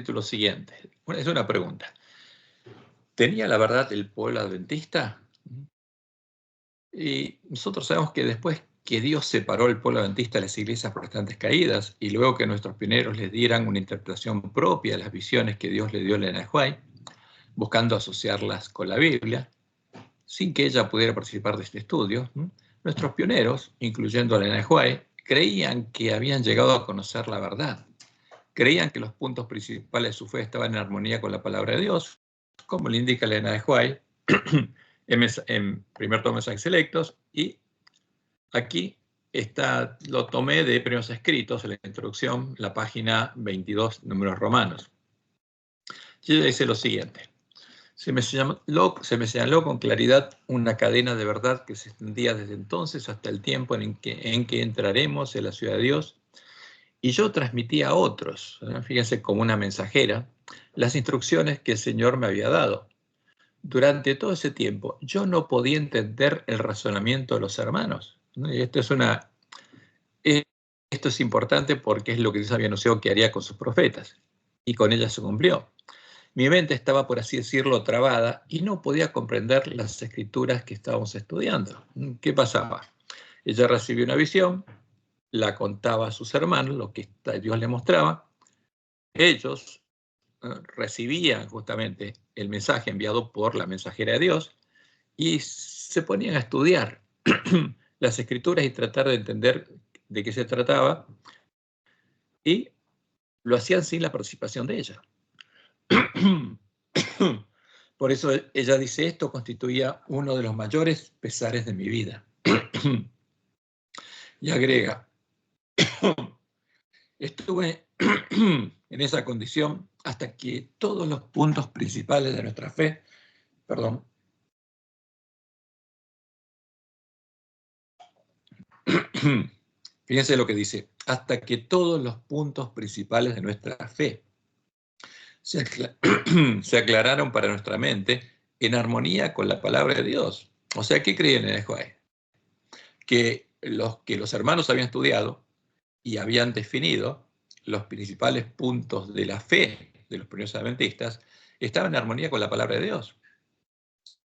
lo siguiente. Es una pregunta. ¿Tenía la verdad el pueblo adventista? Y nosotros sabemos que después que Dios separó el pueblo adventista de las iglesias protestantes caídas y luego que nuestros pioneros les dieran una interpretación propia a las visiones que Dios le dio a Elena de White, buscando asociarlas con la Biblia, sin que ella pudiera participar de este estudio, nuestros pioneros, incluyendo a Elena de White, creían que habían llegado a conocer la verdad. Creían que los puntos principales de su fe estaban en armonía con la palabra de Dios, como le indica Elena de White en primer tomo de Mensajes Selectos, y aquí lo tomé de Primeros Escritos, en la introducción, la página 22, números romanos. Y ella dice lo siguiente: se me señaló con claridad una cadena de verdad que se extendía desde entonces hasta el tiempo en que entraremos en la ciudad de Dios, y yo transmití a otros, fíjense, como una mensajera, las instrucciones que el Señor me había dado. Durante todo ese tiempo, yo no podía entender el razonamiento de los hermanos. Y esto es importante porque es lo que Dios había anunciado que haría con sus profetas, y con ella se cumplió. Mi mente estaba, por así decirlo, trabada y no podía comprender las escrituras que estábamos estudiando. ¿Qué pasaba? Ella recibió una visión, la contaba a sus hermanos, lo que Dios le mostraba. Ellos recibían justamente el mensaje enviado por la mensajera de Dios y se ponían a estudiar las escrituras y tratar de entender de qué se trataba, y lo hacían sin la participación de ella. Por eso ella dice: esto constituía uno de los mayores pesares de mi vida. Y agrega: estuve en esa condición hasta que todos los puntos principales de nuestra fe, fíjense lo que dice: hasta que todos los puntos principales de nuestra fe se aclararon para nuestra mente en armonía con la palabra de Dios. O sea, ¿qué creían en el Juárez? Que los hermanos habían estudiado y habían definido los principales puntos de la fe de los primeros adventistas estaban en armonía con la palabra de Dios,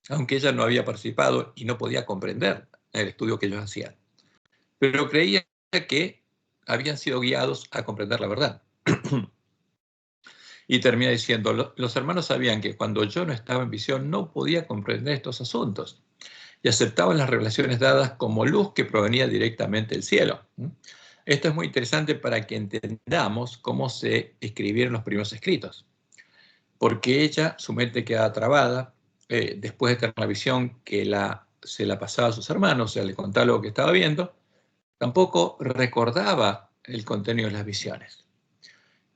aunque ella no había participado y no podía comprender el estudio que ellos hacían. Pero creía que habían sido guiados a comprender la verdad. Y termina diciendo: los hermanos sabían que cuando yo no estaba en visión no podía comprender estos asuntos y aceptaban las revelaciones dadas como luz que provenía directamente del cielo. Esto es muy interesante para que entendamos cómo se escribieron los primeros escritos, porque ella, su mente quedaba trabada después de tener la visión que se la pasaba a sus hermanos, o sea, le contaba lo que estaba viendo, tampoco recordaba el contenido de las visiones.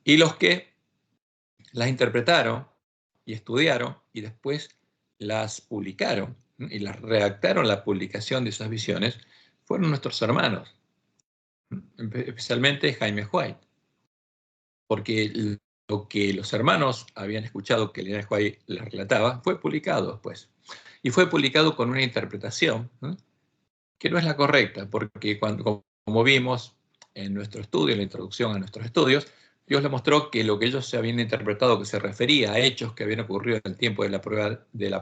Y los que las interpretaron y estudiaron y después las publicaron y las redactaron la publicación de esas visiones fueron nuestros hermanos, especialmente Jaime White, porque lo que los hermanos habían escuchado que Elena White les relataba fue publicado después, y fue publicado con una interpretación que no es la correcta, porque como vimos en nuestro estudio, en la introducción a nuestros estudios, Dios le mostró que lo que ellos se habían interpretado, que se refería a hechos que habían ocurrido en el tiempo de la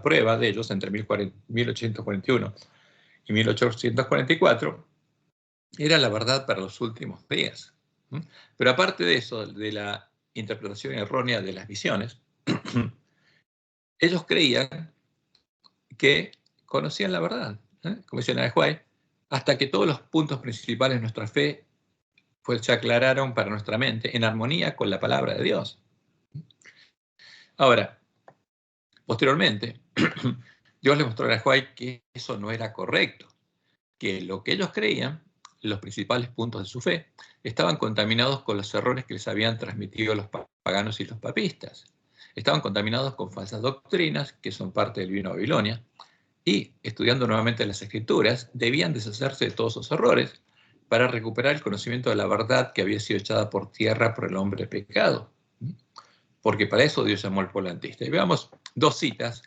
prueba de ellos, entre 1841 y 1844, era la verdad para los últimos días. Pero aparte de eso, de la interpretación errónea de las visiones, ellos creían que conocían la verdad, como dice Elena White, hasta que todos los puntos principales de nuestra fe se aclararon para nuestra mente en armonía con la palabra de Dios. Ahora, posteriormente, Dios le mostró a White que eso no era correcto, que lo que ellos creían, los principales puntos de su fe, estaban contaminados con los errores que les habían transmitido los paganos y los papistas. Estaban contaminados con falsas doctrinas que son parte del vino de Babilonia, y, estudiando nuevamente las Escrituras, debían deshacerse de todos esos errores para recuperar el conocimiento de la verdad que había sido echada por tierra por el hombre pecado. Porque para eso Dios llamó al pueblo adventista. Y veamos dos citas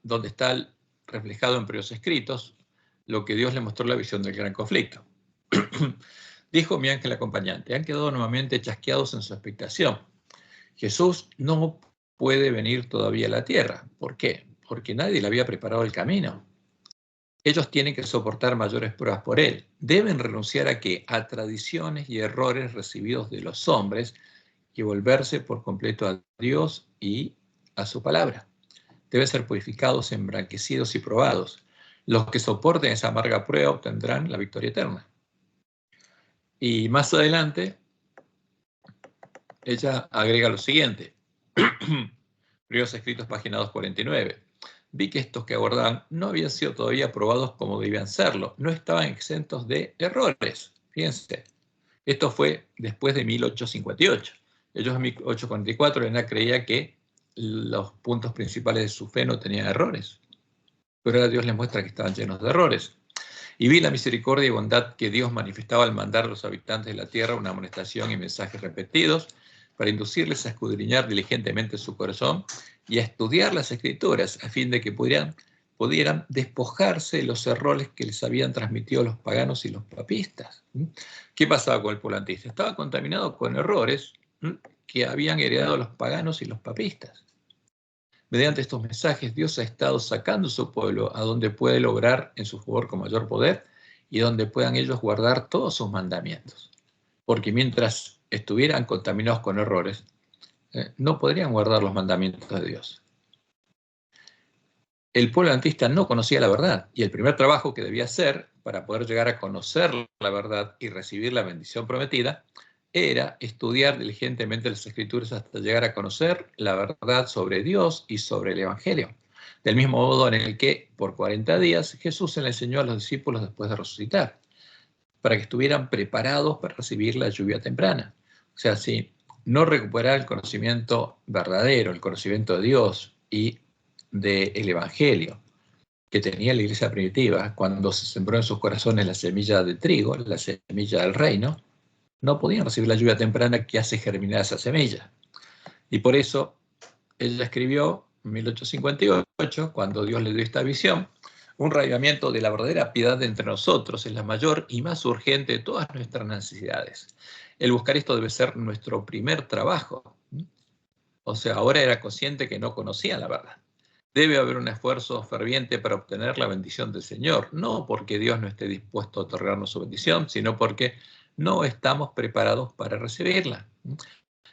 donde está reflejado en primeros escritos lo que Dios le mostró la visión del gran conflicto. Dijo mi ángel acompañante: han quedado nuevamente chasqueados en su expectación Jesús no puede venir todavía a la tierra. ¿Por qué? Porque nadie le había preparado el camino. Ellos tienen que soportar mayores pruebas por él. Deben renunciar a qué? A tradiciones y errores recibidos de los hombres y volverse por completo a Dios y a su palabra. Deben ser purificados, emblanquecidos y probados. Los que soporten esa amarga prueba obtendrán la victoria eterna. Y más adelante, ella agrega lo siguiente. Primeros Escritos, página 249. Vi que estos que aguardaban no habían sido todavía probados como debían serlo. No estaban exentos de errores. Fíjense, esto fue después de 1858. Ellos en 1844, Elena creía que los puntos principales de su fe no tenían errores. Pero ahora Dios les muestra que estaban llenos de errores. Y vi la misericordia y bondad que Dios manifestaba al mandar a los habitantes de la tierra una amonestación y mensajes repetidos para inducirles a escudriñar diligentemente su corazón y a estudiar las Escrituras a fin de que pudieran despojarse de los errores que les habían transmitido los paganos y los papistas. ¿Qué pasaba con el pueblo antista? Estaba contaminado con errores que habían heredado los paganos y los papistas. Mediante estos mensajes, Dios ha estado sacando a su pueblo a donde puede lograr en su favor con mayor poder y donde puedan ellos guardar todos sus mandamientos. Porque mientras estuvieran contaminados con errores, no podrían guardar los mandamientos de Dios. El pueblo antista no conocía la verdad y el primer trabajo que debía hacer para poder llegar a conocer la verdad y recibir la bendición prometida era estudiar diligentemente las Escrituras hasta llegar a conocer la verdad sobre Dios y sobre el Evangelio. Del mismo modo en el que por 40 días Jesús se le enseñó a los discípulos después de resucitar, para que estuvieran preparados para recibir la lluvia temprana. O sea, si no recuperar el conocimiento verdadero, el conocimiento de Dios y del Evangelio que tenía la iglesia primitiva, cuando se sembró en sus corazones la semilla de trigo, la semilla del reino, no podían recibir la lluvia temprana que hace germinar esa semilla. Y por eso ella escribió en 1858, cuando Dios le dio esta visión, un raigamiento de la verdadera piedad entre nosotros es la mayor y más urgente de todas nuestras necesidades. El buscar esto debe ser nuestro primer trabajo. O sea, ahora era consciente que no conocía la verdad. Debe haber un esfuerzo ferviente para obtener la bendición del Señor, no porque Dios no esté dispuesto a otorgarnos su bendición, sino porque no estamos preparados para recibirla.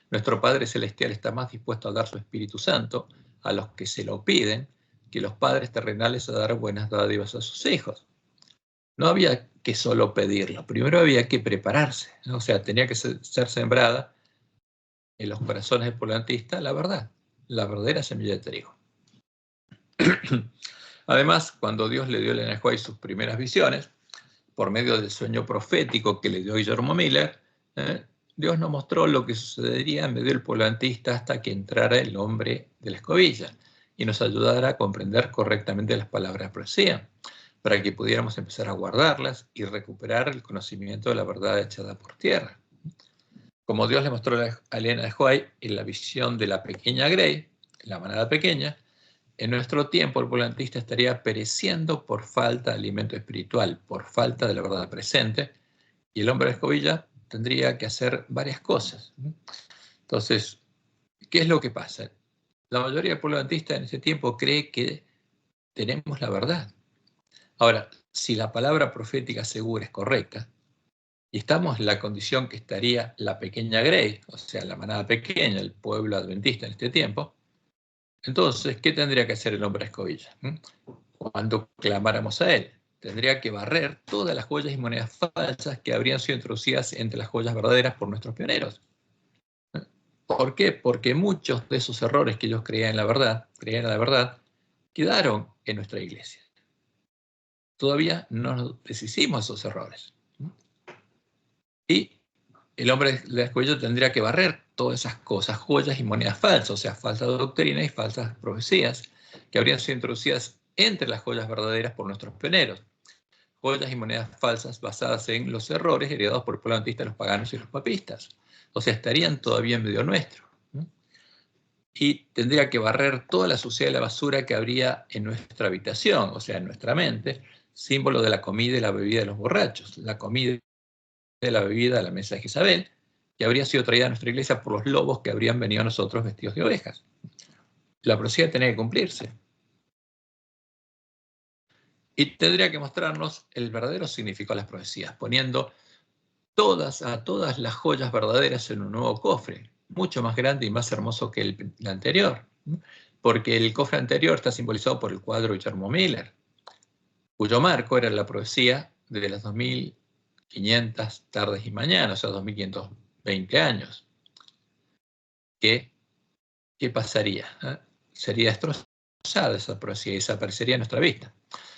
Nuestro Padre Celestial está más dispuesto a dar su Espíritu Santo a los que se lo piden que los padres terrenales a dar buenas dádivas a sus hijos. No había que solo pedirlo, primero había que prepararse, ¿no? O sea, tenía que ser sembrada en los corazones del pueblo antista la verdad, la verdadera semilla de trigo. Además, cuando Dios le dio a Elena White sus primeras visiones, por medio del sueño profético que le dio Guillermo Miller, Dios nos mostró lo que sucedería en medio del pueblo antista hasta que entrara el hombre de la escobilla y nos ayudara a comprender correctamente las palabras de profecía, para que pudiéramos empezar a guardarlas y recuperar el conocimiento de la verdad echada por tierra. Como Dios le mostró a Elena de White en la visión de la pequeña Grey, la manada pequeña, en nuestro tiempo el pueblo antista estaría pereciendo por falta de alimento espiritual, por falta de la verdad presente, y el hombre de la escobilla tendría que hacer varias cosas. Entonces, ¿qué es lo que pasa? La mayoría del pueblo adventista en ese tiempo cree que tenemos la verdad. Ahora, si la palabra profética segura es correcta, y estamos en la condición que estaría la pequeña Grey, o sea, la manada pequeña, el pueblo adventista en este tiempo, entonces, ¿qué tendría que hacer el hombre de escobilla? Cuando clamáramos a él, tendría que barrer todas las joyas y monedas falsas que habrían sido introducidas entre las joyas verdaderas por nuestros pioneros. ¿Por qué? Porque muchos de esos errores que ellos creían en la verdad, quedaron en nuestra iglesia. Todavía no nos deshicimos de esos errores. Y el hombre de la escobilla tendría que barrer todas esas cosas, joyas y monedas falsas, o sea, falsas doctrinas y falsas profecías que habrían sido introducidas entre las joyas verdaderas por nuestros pioneros. Joyas y monedas falsas basadas en los errores heredados por el pueblo antista, los paganos y los papistas. O sea, estarían todavía en medio nuestro. Y tendría que barrer toda la suciedad y la basura que habría en nuestra habitación, o sea, en nuestra mente, símbolo de la comida y la bebida de los borrachos. La comida y la bebida a la mesa de Jezabel, que habría sido traída a nuestra iglesia por los lobos que habrían venido a nosotros vestidos de ovejas. La profecía tenía que cumplirse. Y tendría que mostrarnos el verdadero significado de las profecías, poniendo a todas las joyas verdaderas en un nuevo cofre, mucho más grande y más hermoso que el anterior, porque el cofre anterior está simbolizado por el cuadro de Guillermo Miller, cuyo marco era la profecía de las 2500 tardes y mañanas, o sea, 2520 años. ¿Qué pasaría? Sería destrozada esa profecía y desaparecería de nuestra vista.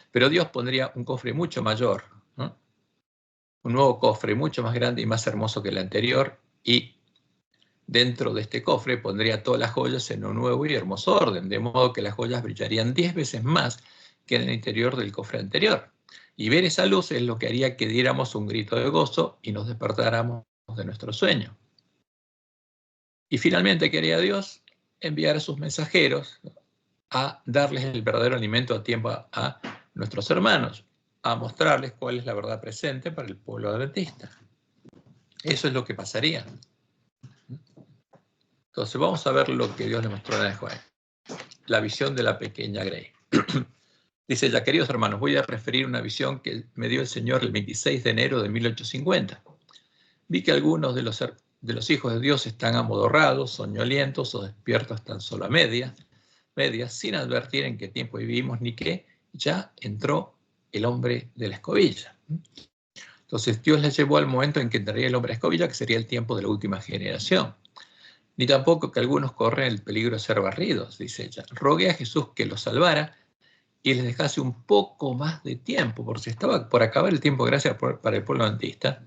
Pero Dios pondría un cofre mucho mayor, ¿no? Un nuevo cofre mucho más grande y más hermoso que el anterior, y dentro de este cofre pondría todas las joyas en un nuevo y hermoso orden, de modo que las joyas brillarían 10 veces más que en el interior del cofre anterior. Y ver esa luz es lo que haría que diéramos un grito de gozo y nos despertáramos de nuestro sueño. Y finalmente quería Dios enviar a sus mensajeros a darles el verdadero alimento a tiempo a nuestros hermanos, a mostrarles cuál es la verdad presente para el pueblo adventista. Eso es lo que pasaría. Entonces vamos a ver lo que Dios le mostró a Juan. La visión de la pequeña Grey. Dice ella: queridos hermanos, voy a referir una visión que me dio el Señor el 26 de enero de 1850. Vi que algunos de los hijos de Dios están amodorrados, soñolientos o despiertos tan solo a medias, sin advertir en qué tiempo vivimos ni que ya entró el hombre de la escobilla. Entonces Dios les llevó al momento en que entraría el hombre de la escobilla, que sería el tiempo de la última generación. Ni tampoco que algunos corren el peligro de ser barridos, dice ella. Rogué a Jesús que los salvara y les dejase un poco más de tiempo, porque estaba por acabar el tiempo de gracia para el pueblo adventista,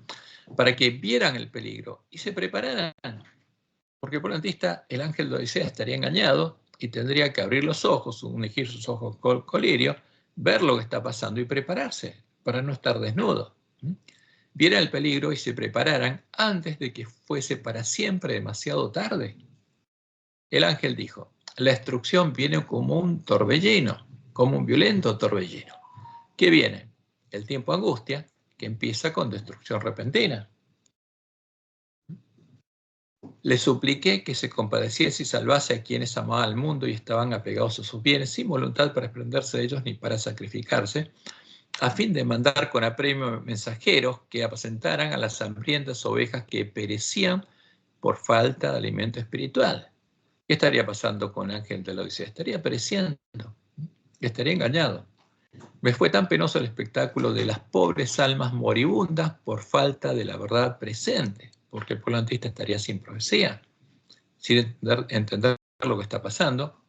para que vieran el peligro y se prepararan. Porque el pueblo adventista, el ángel de Odisea, estaría engañado y tendría que abrir los ojos, ungir sus ojos con colirio, ver lo que está pasando y prepararse para no estar desnudo. Vieran el peligro y se prepararan antes de que fuese para siempre demasiado tarde. El ángel dijo: la destrucción viene como un torbellino, como un violento torbellino. ¿Qué viene? El tiempo de angustia, que empieza con destrucción repentina. Le supliqué que se compadeciese y salvase a quienes amaban al mundo y estaban apegados a sus bienes, sin voluntad para desprenderse de ellos ni para sacrificarse, a fin de mandar con apremio mensajeros que apacentaran a las hambrientas ovejas que perecían por falta de alimento espiritual. ¿Qué estaría pasando con el ángel de la Odisea? Estaría pereciendo, estaría engañado. Me fue tan penoso el espectáculo de las pobres almas moribundas por falta de la verdad presente, porque el pueblo adventista estaría sin profecía, sin entender lo que está pasando,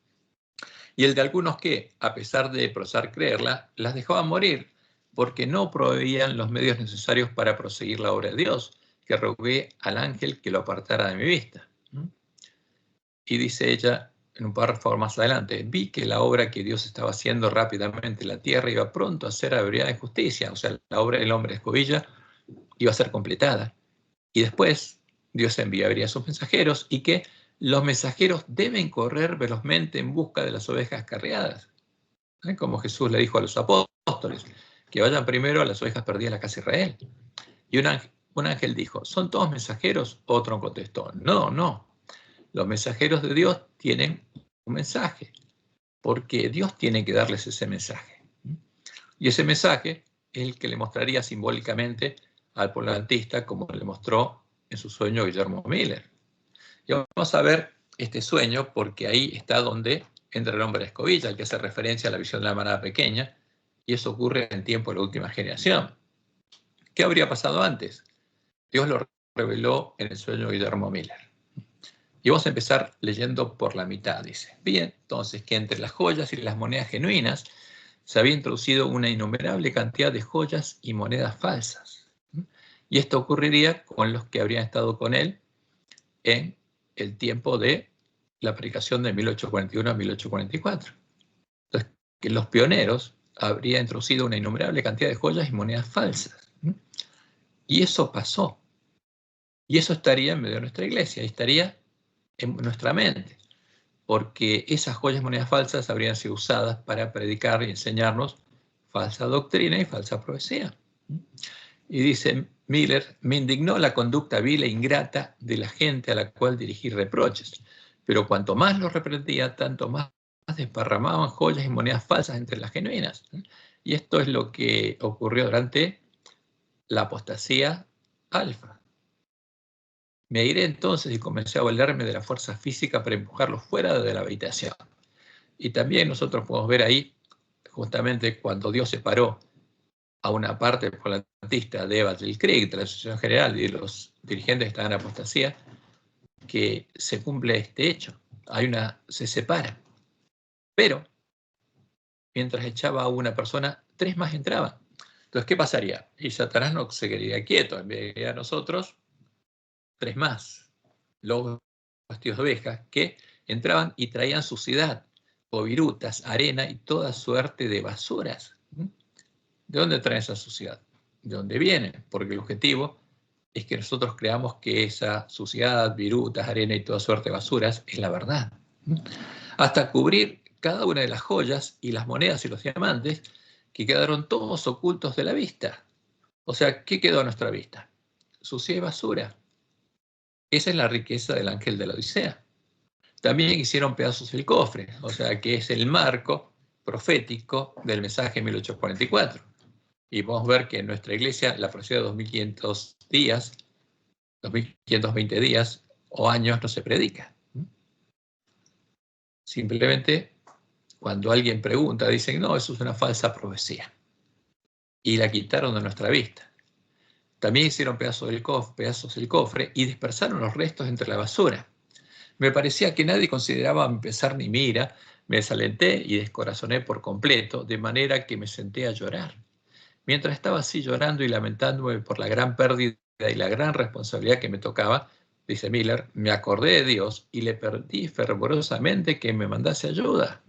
y el de algunos que, a pesar de profesar creerla, las dejaban morir porque no proveían los medios necesarios para proseguir la obra de Dios, que rogué al ángel que lo apartara de mi vista. Y dice ella en un párrafo más adelante: vi que la obra que Dios estaba haciendo rápidamente en la tierra iba pronto a ser abreviada en justicia, o sea, la obra del hombre de escobilla iba a ser completada. Y después Dios enviaría a sus mensajeros y que los mensajeros deben correr velozmente en busca de las ovejas carriadas. Como Jesús le dijo a los apóstoles, que vayan primero a las ovejas perdidas de la casa de Israel. Y un ángel dijo: ¿son todos mensajeros? Otro contestó: no. Los mensajeros de Dios tienen un mensaje, porque Dios tiene que darles ese mensaje. Y ese mensaje es el que le mostraría simbólicamente al pueblo adventista, como le mostró en su sueño Guillermo Miller. Y vamos a ver este sueño, porque ahí está donde entra el hombre de escobilla, el que hace referencia a la visión de la manada pequeña, y eso ocurre en tiempo de la última generación. ¿Qué habría pasado antes? Dios lo reveló en el sueño de Guillermo Miller. Y vamos a empezar leyendo por la mitad, dice. Bien, entonces, que entre las joyas y las monedas genuinas se había introducido una innumerable cantidad de joyas y monedas falsas. Y esto ocurriría con los que habrían estado con él en el tiempo de la predicación de 1841 a 1844. Entonces, que los pioneros habrían introducido una innumerable cantidad de joyas y monedas falsas. Y eso pasó. Y eso estaría en medio de nuestra iglesia, y estaría en nuestra mente, porque esas joyas y monedas falsas habrían sido usadas para predicar y enseñarnos falsa doctrina y falsa profecía. Y dice: Miller, me indignó la conducta vil e ingrata de la gente a la cual dirigí reproches, pero cuanto más los reprendía, tanto más desparramaban joyas y monedas falsas entre las genuinas. Y esto es lo que ocurrió durante la apostasía alfa. Me airé entonces y comencé a valerme de la fuerza física para empujarlos fuera de la habitación. Y también nosotros podemos ver ahí, justamente cuando Dios separó a una parte polantista de Battle Creek, de la Asociación General y de los dirigentes que estaban en apostasía, que se cumple este hecho. Se separa. Pero, mientras echaba a una persona, 3 más entraban. Entonces, ¿qué pasaría? Y Satanás no se quedaría quieto, en vez de a nosotros, 3 más, lobos vestidos de ovejas, que entraban y traían suciedad, o virutas, arena y toda suerte de basuras. ¿De dónde traen esa suciedad? ¿De dónde viene? Porque el objetivo es que nosotros creamos que esa suciedad, virutas, arena y toda suerte de basuras es la verdad. Hasta cubrir cada una de las joyas y las monedas y los diamantes que quedaron todos ocultos de la vista. O sea, ¿qué quedó a nuestra vista? Suciedad y basura. Esa es la riqueza del ángel de la Odisea. También hicieron pedazos el cofre, o sea, que es el marco profético del mensaje 1844. Y podemos ver que en nuestra iglesia la profecía de 2500 días, 2520 días o años no se predica. Simplemente cuando alguien pregunta, dicen, no, eso es una falsa profecía. Y la quitaron de nuestra vista. También hicieron pedazos del cofre y dispersaron los restos entre la basura. Me parecía que nadie consideraba mi pesar ni mi ira. Me desalenté y descorazoné por completo, de manera que me senté a llorar. Mientras estaba así llorando y lamentándome por la gran pérdida y la gran responsabilidad que me tocaba, dice Miller, me acordé de Dios y le pedí fervorosamente que me mandase ayuda.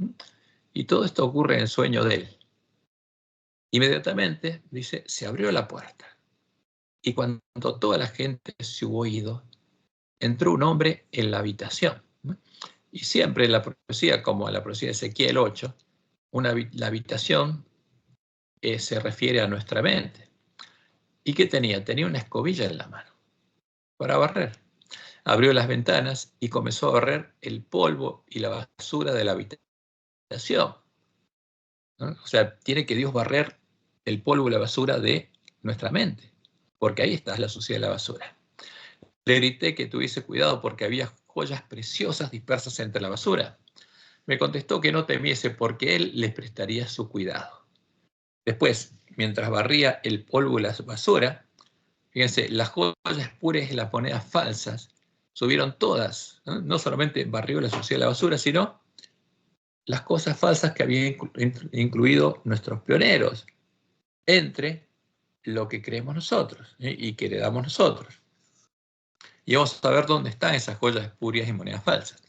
Y todo esto ocurre en el sueño de él. Inmediatamente, dice, se abrió la puerta. Y cuando toda la gente se hubo ido, entró un hombre en la habitación. Y siempre en la profecía, como en la profecía de Ezequiel 8, la habitación se refiere a nuestra mente. ¿Y qué tenía? Tenía una escobilla en la mano para barrer. Abrió las ventanas y comenzó a barrer el polvo y la basura de la habitación. ¿No? O sea, tiene que Dios barrer el polvo y la basura de nuestra mente, porque ahí está la suciedad de la basura. Le grité que tuviese cuidado porque había joyas preciosas dispersas entre la basura. Me contestó que no temiese porque él les prestaría su cuidado. Después, mientras barría el polvo y la basura, fíjense, las joyas puras y las monedas falsas subieron todas. No solamente barrió la suciedad de la basura, sino las cosas falsas que habían incluido nuestros pioneros entre lo que creemos nosotros y que heredamos nosotros. Y vamos a ver dónde están esas joyas espurias y monedas falsas.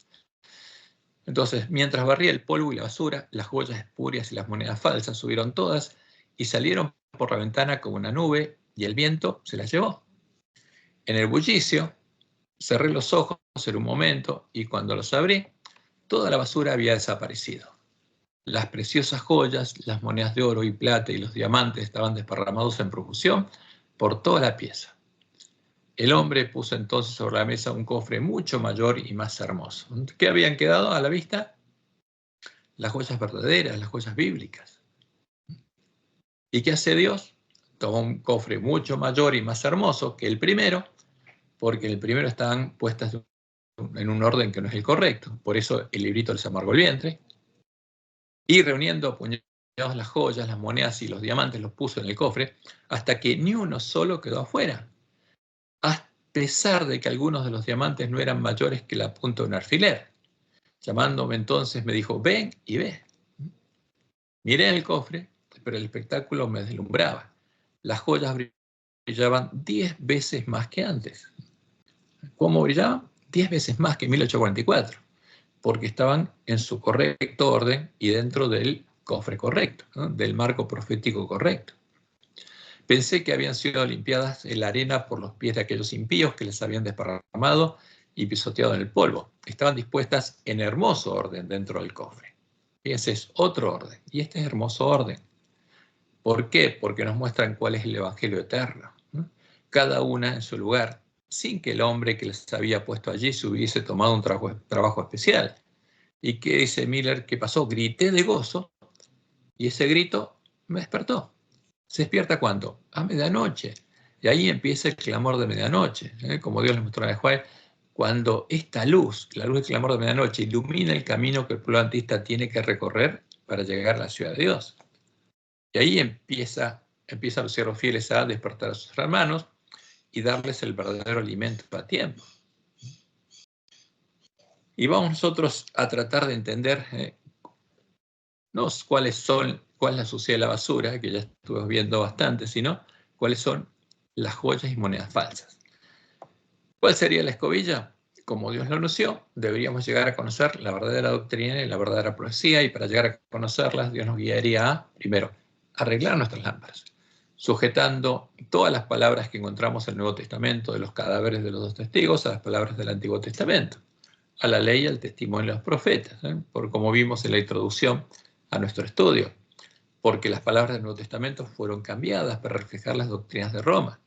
Entonces, mientras barría el polvo y la basura, las joyas espurias y las monedas falsas subieron todas y salieron por la ventana como una nube y el viento se las llevó. En el bullicio, cerré los ojos en un momento y cuando los abrí, toda la basura había desaparecido. Las preciosas joyas, las monedas de oro y plata y los diamantes estaban desparramados en profusión por toda la pieza. El hombre puso entonces sobre la mesa un cofre mucho mayor y más hermoso. ¿Qué habían quedado a la vista? Las joyas verdaderas, las joyas bíblicas. ¿Y qué hace Dios? Toma un cofre mucho mayor y más hermoso que el primero, porque en el primero estaban puestas en un orden que no es el correcto. Por eso el librito les amargó el vientre. Y reuniendo a puñados las joyas, las monedas y los diamantes, los puso en el cofre, hasta que ni uno solo quedó afuera. A pesar de que algunos de los diamantes no eran mayores que la punta de un alfiler. Llamándome entonces me dijo, ven y ve. Miré el cofre, pero el espectáculo me deslumbraba. Las joyas brillaban 10 veces más que antes. ¿Cómo brillaban? 10 veces más que en 1844, porque estaban en su correcto orden y dentro del cofre correcto, ¿no? Del marco profético correcto. Pensé que habían sido limpiadas en la arena por los pies de aquellos impíos que les habían desparramado y pisoteado en el polvo. Estaban dispuestas en hermoso orden dentro del cofre. Fíjense, es otro orden. Y este es hermoso orden. ¿Por qué? Porque nos muestran cuál es el Evangelio eterno. cada una en su lugar, sin que el hombre que les había puesto allí se hubiese tomado un trabajo especial. ¿Y qué dice Miller? ¿Qué pasó? Grité de gozo y ese grito me despertó. ¿Se despierta cuándo? A medianoche. Y ahí empieza el clamor de medianoche, como Dios les mostró en el Juan, cuando esta luz, la luz del clamor de medianoche, ilumina el camino que el pueblo adventista tiene que recorrer para llegar a la ciudad de Dios. Y ahí empiezan los siervos fieles a despertar a sus hermanos y darles el verdadero alimento a tiempo. Y vamos nosotros a tratar de entender no cuál es la suciedad de la basura, que ya estuve viendo bastante, sino cuáles son las joyas y monedas falsas. ¿Cuál sería la escobilla? Como Dios lo anunció, deberíamos llegar a conocer la verdadera doctrina y la verdadera profecía, y para llegar a conocerlas, Dios nos guiaría a, primero, arreglar nuestras lámparas, sujetando todas las palabras que encontramos en el Nuevo Testamento de los cadáveres de los dos testigos a las palabras del Antiguo Testamento, a la ley y al testimonio de los profetas, por como vimos en la introducción a nuestro estudio, porque las palabras del Nuevo Testamento fueron cambiadas para reflejar las doctrinas de Roma.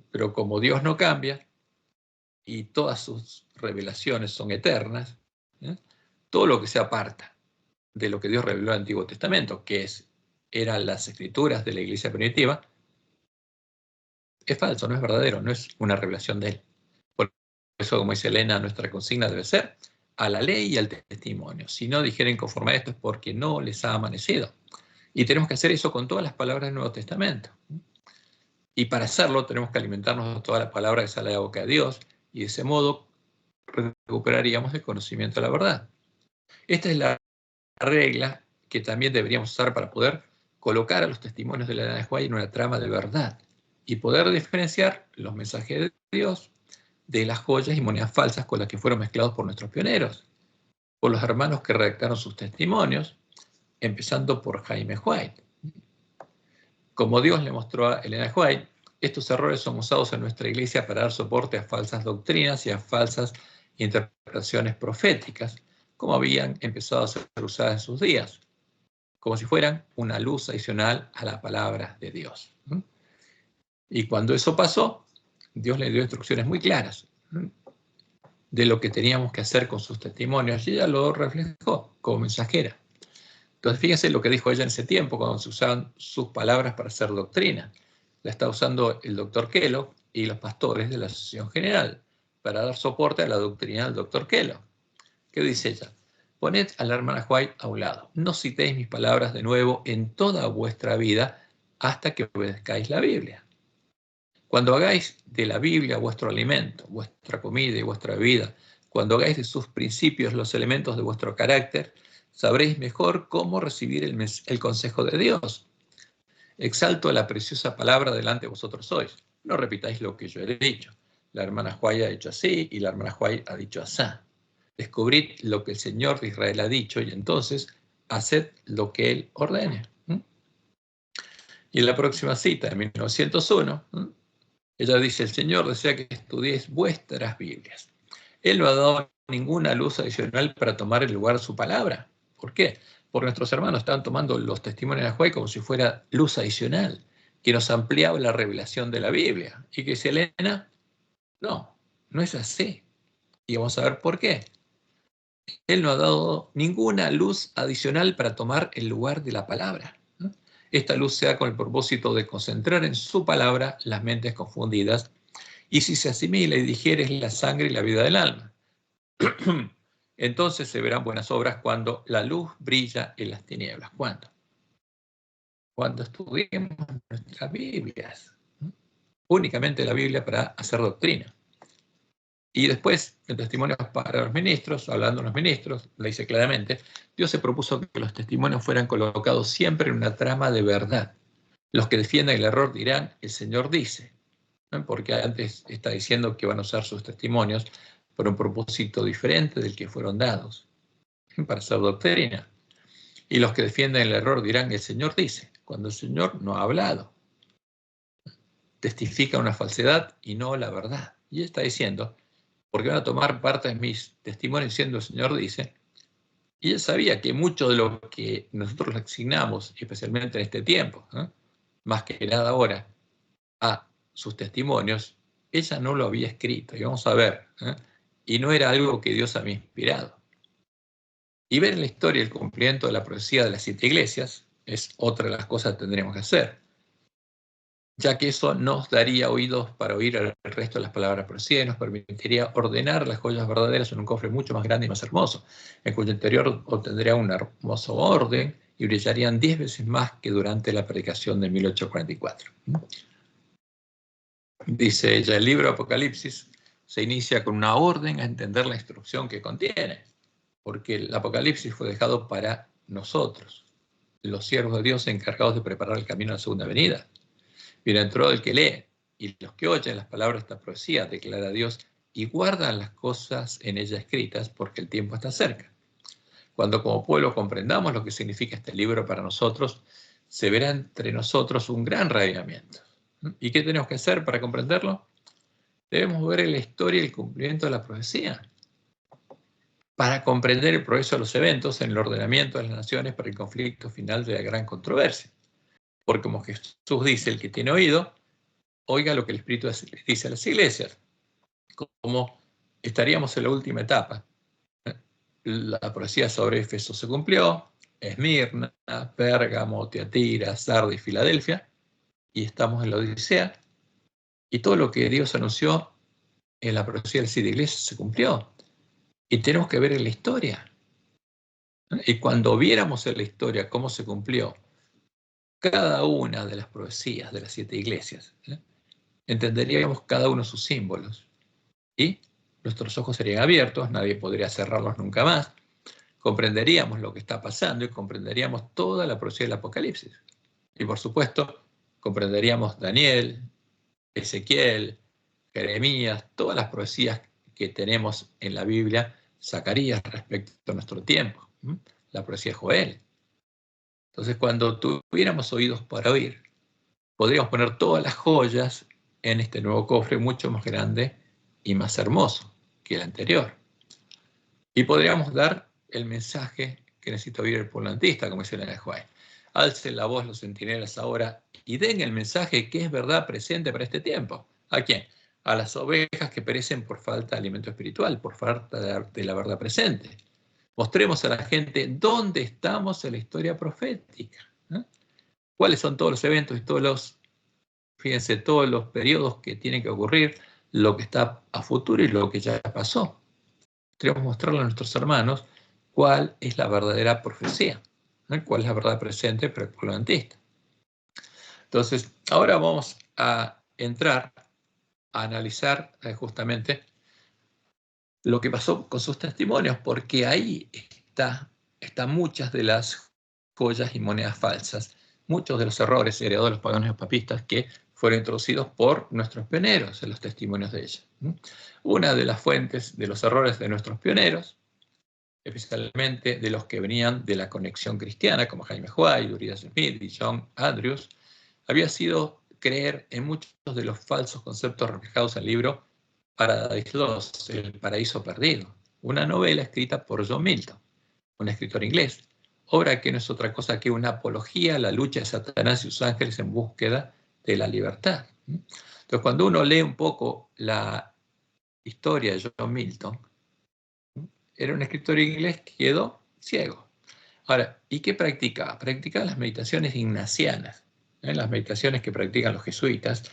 Pero como Dios no cambia y todas sus revelaciones son eternas, todo lo que se aparta de lo que Dios reveló en el Antiguo Testamento, que eran las escrituras de la iglesia primitiva, es falso, no es verdadero, no es una revelación de él. Por eso, como dice Elena, nuestra consigna debe ser a la ley y al testimonio. Si no dijeren conforme a esto es porque no les ha amanecido. Y tenemos que hacer eso con todas las palabras del Nuevo Testamento. Y para hacerlo tenemos que alimentarnos de toda la palabra que sale de la boca de Dios, y de ese modo recuperaríamos el conocimiento de la verdad. Esta es la regla que también deberíamos usar para poder colocar a los testimonios de la Elena de White en una trama de verdad y poder diferenciar los mensajes de Dios de las joyas y monedas falsas con las que fueron mezclados por nuestros pioneros, por los hermanos que redactaron sus testimonios, empezando por Jaime White. Como Dios le mostró a Elena White, estos errores son usados en nuestra iglesia para dar soporte a falsas doctrinas y a falsas interpretaciones proféticas, como habían empezado a ser usadas en sus días, como si fueran una luz adicional a la palabra de Dios. Y cuando eso pasó, Dios le dio instrucciones muy claras de lo que teníamos que hacer con sus testimonios, y ella lo reflejó como mensajera. Entonces, fíjense lo que dijo ella en ese tiempo, cuando se usaban sus palabras para hacer doctrina. La está usando el doctor Kellogg y los pastores de la Asociación General para dar soporte a la doctrina del doctor Kellogg. ¿Qué dice ella? Poned a la hermana White a un lado. No citéis mis palabras de nuevo en toda vuestra vida hasta que obedezcáis la Biblia. Cuando hagáis de la Biblia vuestro alimento, vuestra comida y vuestra bebida, cuando hagáis de sus principios los elementos de vuestro carácter, sabréis mejor cómo recibir el consejo de Dios. Exalto la preciosa palabra delante de vosotros sois. No repitáis lo que yo he dicho. La hermana White ha dicho así y la hermana White ha dicho así. Descubrid lo que el Señor de Israel ha dicho y entonces haced lo que Él ordene. Y en la próxima cita, en 1901, ella dice, el Señor desea que estudiéis vuestras Biblias. Él no ha dado ninguna luz adicional para tomar el lugar de su palabra. ¿Por qué? Porque nuestros hermanos estaban tomando los testimonios de Juan como si fuera luz adicional, que nos ampliaba la revelación de la Biblia. Y que dice Elena, no, no es así. Y vamos a ver por qué. Él no ha dado ninguna luz adicional para tomar el lugar de la palabra. Esta luz se da con el propósito de concentrar en su palabra las mentes confundidas, y si se asimila y digiere la sangre y la vida del alma. Entonces se verán buenas obras cuando la luz brilla en las tinieblas. ¿Cuándo? Cuando estudiemos nuestras Biblias. Únicamente la Biblia para hacer doctrina. Y después, el testimonio para los ministros, hablando de los ministros, le dice claramente, Dios se propuso que los testimonios fueran colocados siempre en una trama de verdad. Los que defiendan el error dirán, el Señor dice, ¿no? Porque antes está diciendo que van a usar sus testimonios por un propósito diferente del que fueron dados, para hacer doctrina. Y los que defienden el error dirán, el Señor dice, cuando el Señor no ha hablado. Testifica una falsedad y no la verdad. Y está diciendo, porque van a tomar parte de mis testimonios diciendo el Señor dice, y él sabía que mucho de lo que nosotros le asignamos, especialmente en este tiempo, más que nada ahora, a sus testimonios, ella no lo había escrito, y vamos a ver, y no era algo que Dios había inspirado. Y ver en la historia el cumplimiento de la profecía de las 7 iglesias es otra de las cosas que tendremos que hacer, ya que eso nos daría oídos para oír el resto de las palabras profecía y nos permitiría ordenar las joyas verdaderas en un cofre mucho más grande y más hermoso, en cuyo interior obtendría un hermoso orden y brillarían 10 veces más que durante la predicación de 1844. Dice ella, el libro Apocalipsis se inicia con una orden a entender la instrucción que contiene, porque el Apocalipsis fue dejado para nosotros, los siervos de Dios encargados de preparar el camino a la segunda venida. Bienaventurado el que lee y los que oyen las palabras de esta profecía, declara Dios, y guardan las cosas en ella escritas, porque el tiempo está cerca. Cuando como pueblo comprendamos lo que significa este libro para nosotros, se verá entre nosotros un gran reavivamiento. ¿Y qué tenemos que hacer para comprenderlo? Debemos ver en la historia el cumplimiento de la profecía, para comprender el progreso de los eventos en el ordenamiento de las naciones para el conflicto final de la gran controversia. Porque como Jesús dice, el que tiene oído, oiga lo que el Espíritu dice a las iglesias. Como estaríamos en la última etapa. La profecía sobre Éfeso se cumplió, Esmirna, Pérgamo, Tiatira, Sardes y Filadelfia, y estamos en la Odisea, y todo lo que Dios anunció en la profecía de las 7 iglesias se cumplió. Y tenemos que ver en la historia. Y cuando viéramos en la historia cómo se cumplió cada una de las profecías de las 7 iglesias, entenderíamos cada uno de sus símbolos. Y nuestros ojos serían abiertos, nadie podría cerrarlos nunca más. Comprenderíamos lo que está pasando y comprenderíamos toda la profecía del Apocalipsis. Y por supuesto, comprenderíamos Daniel, Ezequiel, Jeremías, todas las profecías que tenemos en la Biblia, Zacarías respecto a nuestro tiempo, la profecía de Joel. Entonces, cuando tuviéramos oídos para oír, podríamos poner todas las joyas en este nuevo cofre mucho más grande y más hermoso que el anterior. Y podríamos dar el mensaje que necesita oír el pueblo adventista, como dice la Juárez. Alcen la voz los centinelas ahora y den el mensaje que es verdad presente para este tiempo. ¿A quién? A las ovejas que perecen por falta de alimento espiritual, por falta de la verdad presente. Mostremos a la gente dónde estamos en la historia profética. ¿Cuáles son todos los eventos y fíjense, todos los periodos que tienen que ocurrir, lo que está a futuro y lo que ya pasó? Tenemos que mostrarle a nuestros hermanos cuál es la verdadera profecía, cuál es la verdad presente para el pueblo adventista. Entonces, ahora vamos a entrar a analizar justamente lo que pasó con sus testimonios, porque ahí están muchas de las joyas y monedas falsas, muchos de los errores heredados de los paganos y los papistas que fueron introducidos por nuestros pioneros en los testimonios de ellos. Una de las fuentes de los errores de nuestros pioneros, especialmente de los que venían de la conexión cristiana, como Jaime White, Urias Smith y John Andrews, había sido creer en muchos de los falsos conceptos reflejados en el libro Paradise Lost, El Paraíso Perdido, una novela escrita por John Milton, un escritor inglés, obra que no es otra cosa que una apología a la lucha de Satanás y sus ángeles en búsqueda de la libertad. Entonces, cuando uno lee un poco la historia de John Milton, era un escritor inglés que quedó ciego. Ahora, ¿y qué practicaba? Practicaba las meditaciones ignacianas, las meditaciones que practican los jesuitas,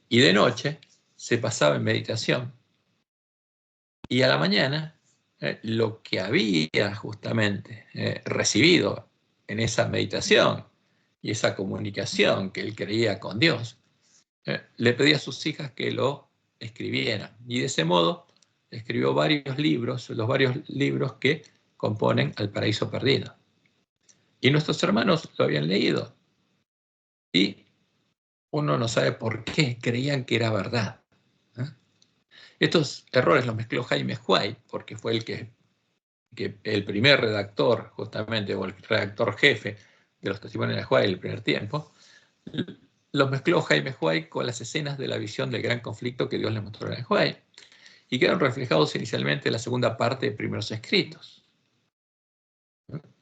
y de noche se pasaba en meditación. Y a la mañana, lo que había justamente recibido en esa meditación y esa comunicación que él creía con Dios, le pedía a sus hijas que lo escribieran. Y de ese modo escribió varios libros, los varios libros que componen Al Paraíso Perdido. Y nuestros hermanos lo habían leído. Y uno no sabe por qué creían que era verdad. Estos errores los mezcló Jaime White, porque fue el primer redactor, justamente, o el redactor jefe de los testimonios de White en el primer tiempo. Los mezcló Jaime White con las escenas de la visión del gran conflicto que Dios le mostró a White, y quedaron reflejados inicialmente en la segunda parte de Primeros Escritos.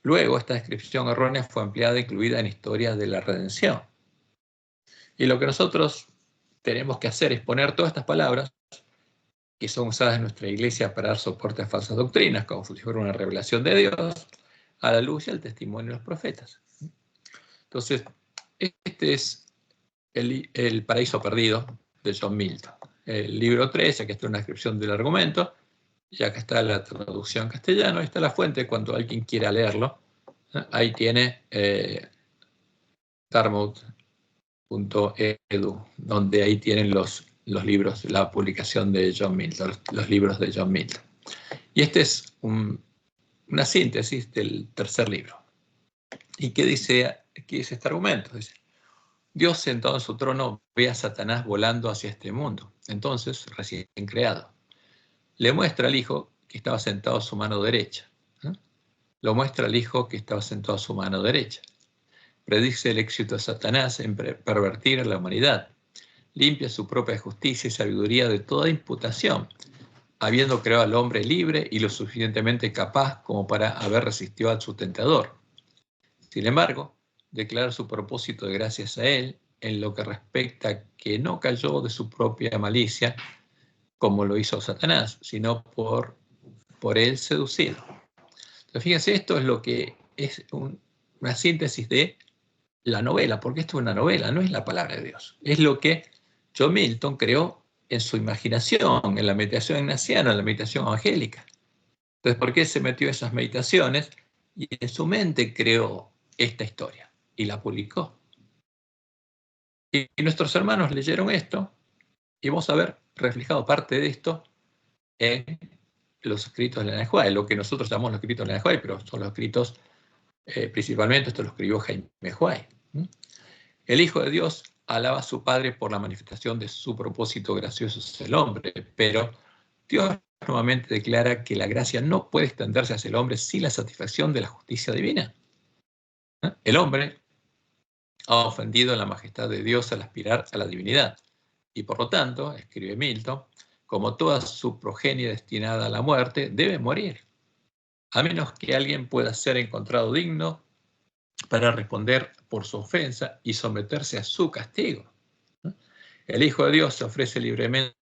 Luego, esta descripción errónea fue ampliada e incluida en Historias de la Redención. Y lo que nosotros tenemos que hacer es poner todas estas palabras que son usadas en nuestra iglesia para dar soporte a falsas doctrinas, como si fuera una revelación de Dios, a la luz y al testimonio de los profetas. Entonces, este es el paraíso perdido de John Milton. El libro 3, aquí está una descripción del argumento, y acá está la traducción castellano, ahí está la fuente cuando alguien quiera leerlo. Ahí tiene dartmouth.edu, donde ahí tienen los libros, la publicación de John Milton, los libros de John Milton. Y este es una síntesis del tercer libro. ¿Y qué dice este argumento? Dice: Dios sentado en su trono ve a Satanás volando hacia este mundo, entonces recién creado. Le muestra al Hijo que estaba sentado a su mano derecha. Lo muestra al Hijo que estaba sentado a su mano derecha. Predice el éxito de Satanás en pervertir a la humanidad. Limpia su propia justicia y sabiduría de toda imputación, habiendo creado al hombre libre y lo suficientemente capaz como para haber resistido a su tentador. Sin embargo, declara su propósito de gracias a él en lo que respecta a que no cayó de su propia malicia, como lo hizo Satanás, sino por él seducido. Entonces, fíjense, esto es lo que es una síntesis de la novela, porque esto es una novela, no es la palabra de Dios. Es lo que John Milton creó en su imaginación, en la meditación ignaciana, en la meditación evangélica. Entonces, ¿por qué se metió esas meditaciones? Y en su mente creó esta historia y la publicó. Y nuestros hermanos leyeron esto y vamos a ver reflejado parte de esto en los escritos de la Ellen White, lo que nosotros llamamos los escritos de la Ellen White, pero son los escritos principalmente, esto lo escribió Jaime White. El Hijo de Dios alaba a su Padre por la manifestación de su propósito gracioso hacia el hombre, pero Dios nuevamente declara que la gracia no puede extenderse hacia el hombre sin la satisfacción de la justicia divina. El hombre ha ofendido la majestad de Dios al aspirar a la divinidad, y por lo tanto, escribe Milton, como toda su progenie destinada a la muerte, debe morir, a menos que alguien pueda ser encontrado digno para responder por su ofensa y someterse a su castigo. El Hijo de Dios se ofrece libremente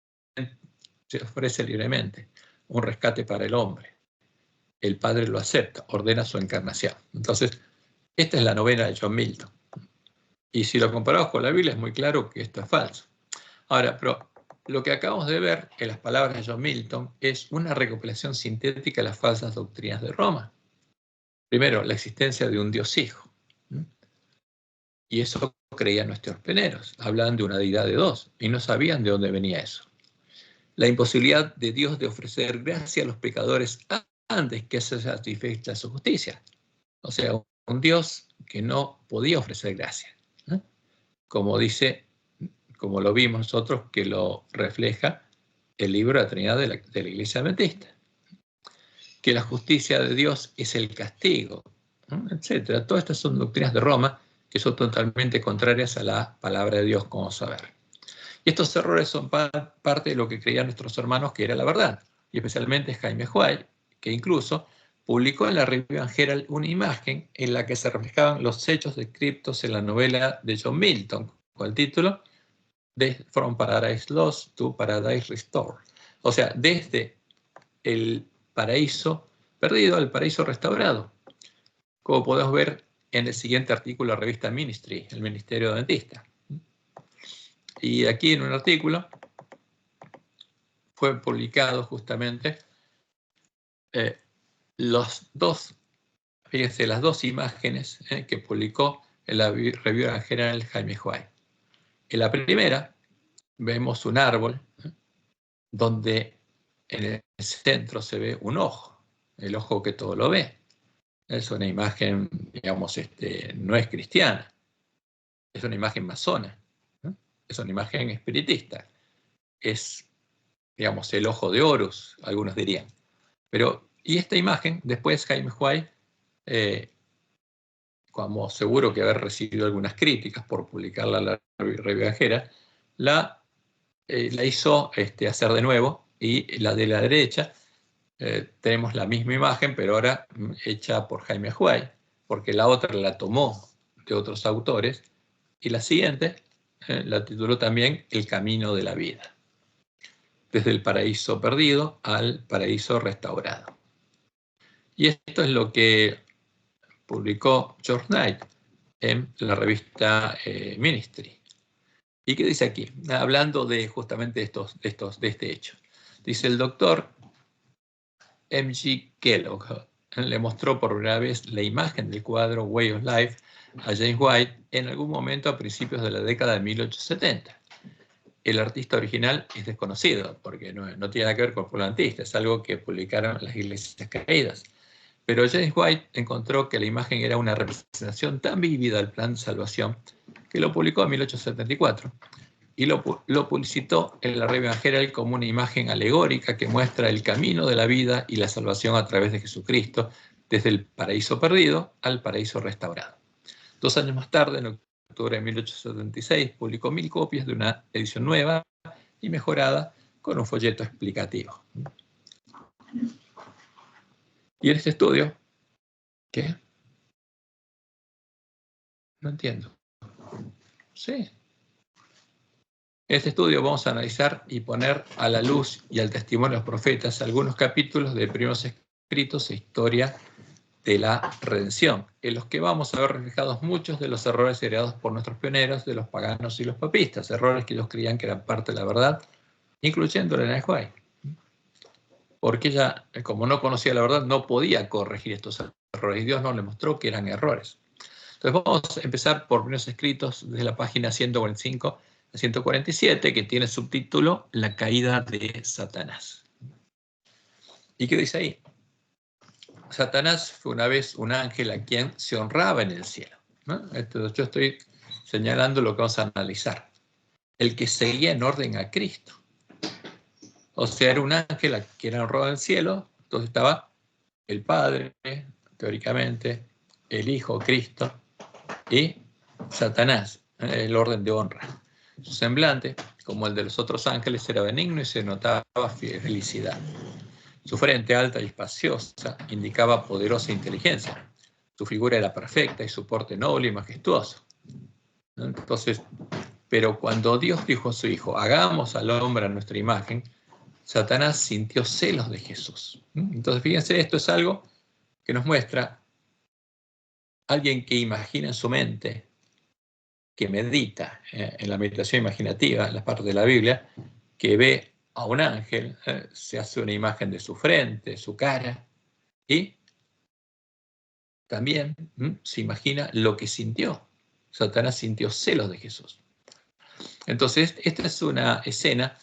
un rescate para el hombre. El Padre lo acepta, ordena su encarnación. Entonces, esta es la novela de John Milton. Y si lo comparamos con la Biblia, es muy claro que esto es falso. Ahora, pero lo que acabamos de ver en las palabras de John Milton es una recopilación sintética de las falsas doctrinas de Roma. Primero, la existencia de un Dios Hijo. Y eso creían nuestros pioneros. Hablaban de una deidad de dos y no sabían de dónde venía eso. La imposibilidad de Dios de ofrecer gracia a los pecadores antes que se satisfecha su justicia. O sea, un Dios que no podía ofrecer gracia. Como dice, como lo vimos nosotros, que lo refleja el libro de la Trinidad de la Iglesia Adventista. Que la justicia de Dios es el castigo, etc. Todas estas son doctrinas de Roma que son totalmente contrarias a la palabra de Dios, como saber. Y estos errores son parte de lo que creían nuestros hermanos que era la verdad, y especialmente Jaime White, que incluso publicó en la Review and Herald una imagen en la que se reflejaban los hechos descritos en la novela de John Milton, con el título de From Paradise Lost to Paradise Restored. O sea, desde el paraíso perdido al paraíso restaurado, como podemos ver en el siguiente artículo de la revista Ministry, el Ministerio Adventista. Y aquí en un artículo fue publicado justamente fíjense, las dos imágenes que publicó en la Review and Herald Jaime White. En la primera vemos un árbol donde en el centro se ve un ojo, el ojo que todo lo ve. Es una imagen, digamos, no es cristiana, es una imagen masona, es una imagen espiritista, es, digamos, el ojo de Horus, algunos dirían. Pero, y esta imagen, después Jaime White, como seguro que haber recibido algunas críticas por publicarla en la Review and Herald, la hizo hacer de nuevo, y la de la derecha tenemos la misma imagen, pero ahora hecha por Jaime White, porque la otra la tomó de otros autores, y la siguiente la tituló también El camino de la vida, desde el paraíso perdido al paraíso restaurado. Y esto es lo que publicó George Knight en la revista Ministry. ¿Y qué dice aquí? Hablando de justamente de este hecho. Dice: el doctor M.G. Kellogg le mostró por primera vez la imagen del cuadro Way of Life a James White en algún momento a principios de la década de 1870. El artista original es desconocido, porque no tiene nada que ver con el pueblo antista, es algo que publicaron las Iglesias Caídas. Pero James White encontró que la imagen era una representación tan vívida del plan de salvación que lo publicó en 1874 y lo publicitó en la Revista Herald como una imagen alegórica que muestra el camino de la vida y la salvación a través de Jesucristo, desde el paraíso perdido al paraíso restaurado. 2 años más tarde, en octubre de 1876, publicó 1000 copias de una edición nueva y mejorada con un folleto explicativo. Y en este estudio, ¿qué? No entiendo. Sí. En este estudio vamos a analizar y poner a la luz y al testimonio de los profetas algunos capítulos de primeros escritos e historia de la redención, en los que vamos a ver reflejados muchos de los errores heredados por nuestros pioneros, de los paganos y los papistas, errores que ellos creían que eran parte de la verdad, incluyendo Elena de White. Porque ella, como no conocía la verdad, no podía corregir estos errores, y Dios no le mostró que eran errores. Entonces vamos a empezar por primeros escritos desde la página 145 a 147, que tiene subtítulo La caída de Satanás. ¿Y qué dice ahí? Satanás fue una vez un ángel a quien se honraba en el cielo, ¿no? Entonces yo estoy señalando lo que vamos a analizar. El que seguía en orden a Cristo. O sea, era un ángel a quien era honrado en el cielo. Entonces estaba el Padre, teóricamente, el Hijo, Cristo, y Satanás, el orden de honra. Su semblante, como el de los otros ángeles, era benigno y se notaba felicidad. Su frente, alta y espaciosa, indicaba poderosa inteligencia. Su figura era perfecta y su porte noble y majestuoso. Entonces, pero cuando Dios dijo a su Hijo, hagamos al hombre a nuestra imagen, Satanás sintió celos de Jesús. Entonces, fíjense, esto es algo que nos muestra alguien que imagina en su mente, que medita en la meditación imaginativa, en la parte de la Biblia, que ve a un ángel, se hace una imagen de su frente, su cara, y también se imagina lo que sintió. Satanás sintió celos de Jesús. Entonces, esta es una escena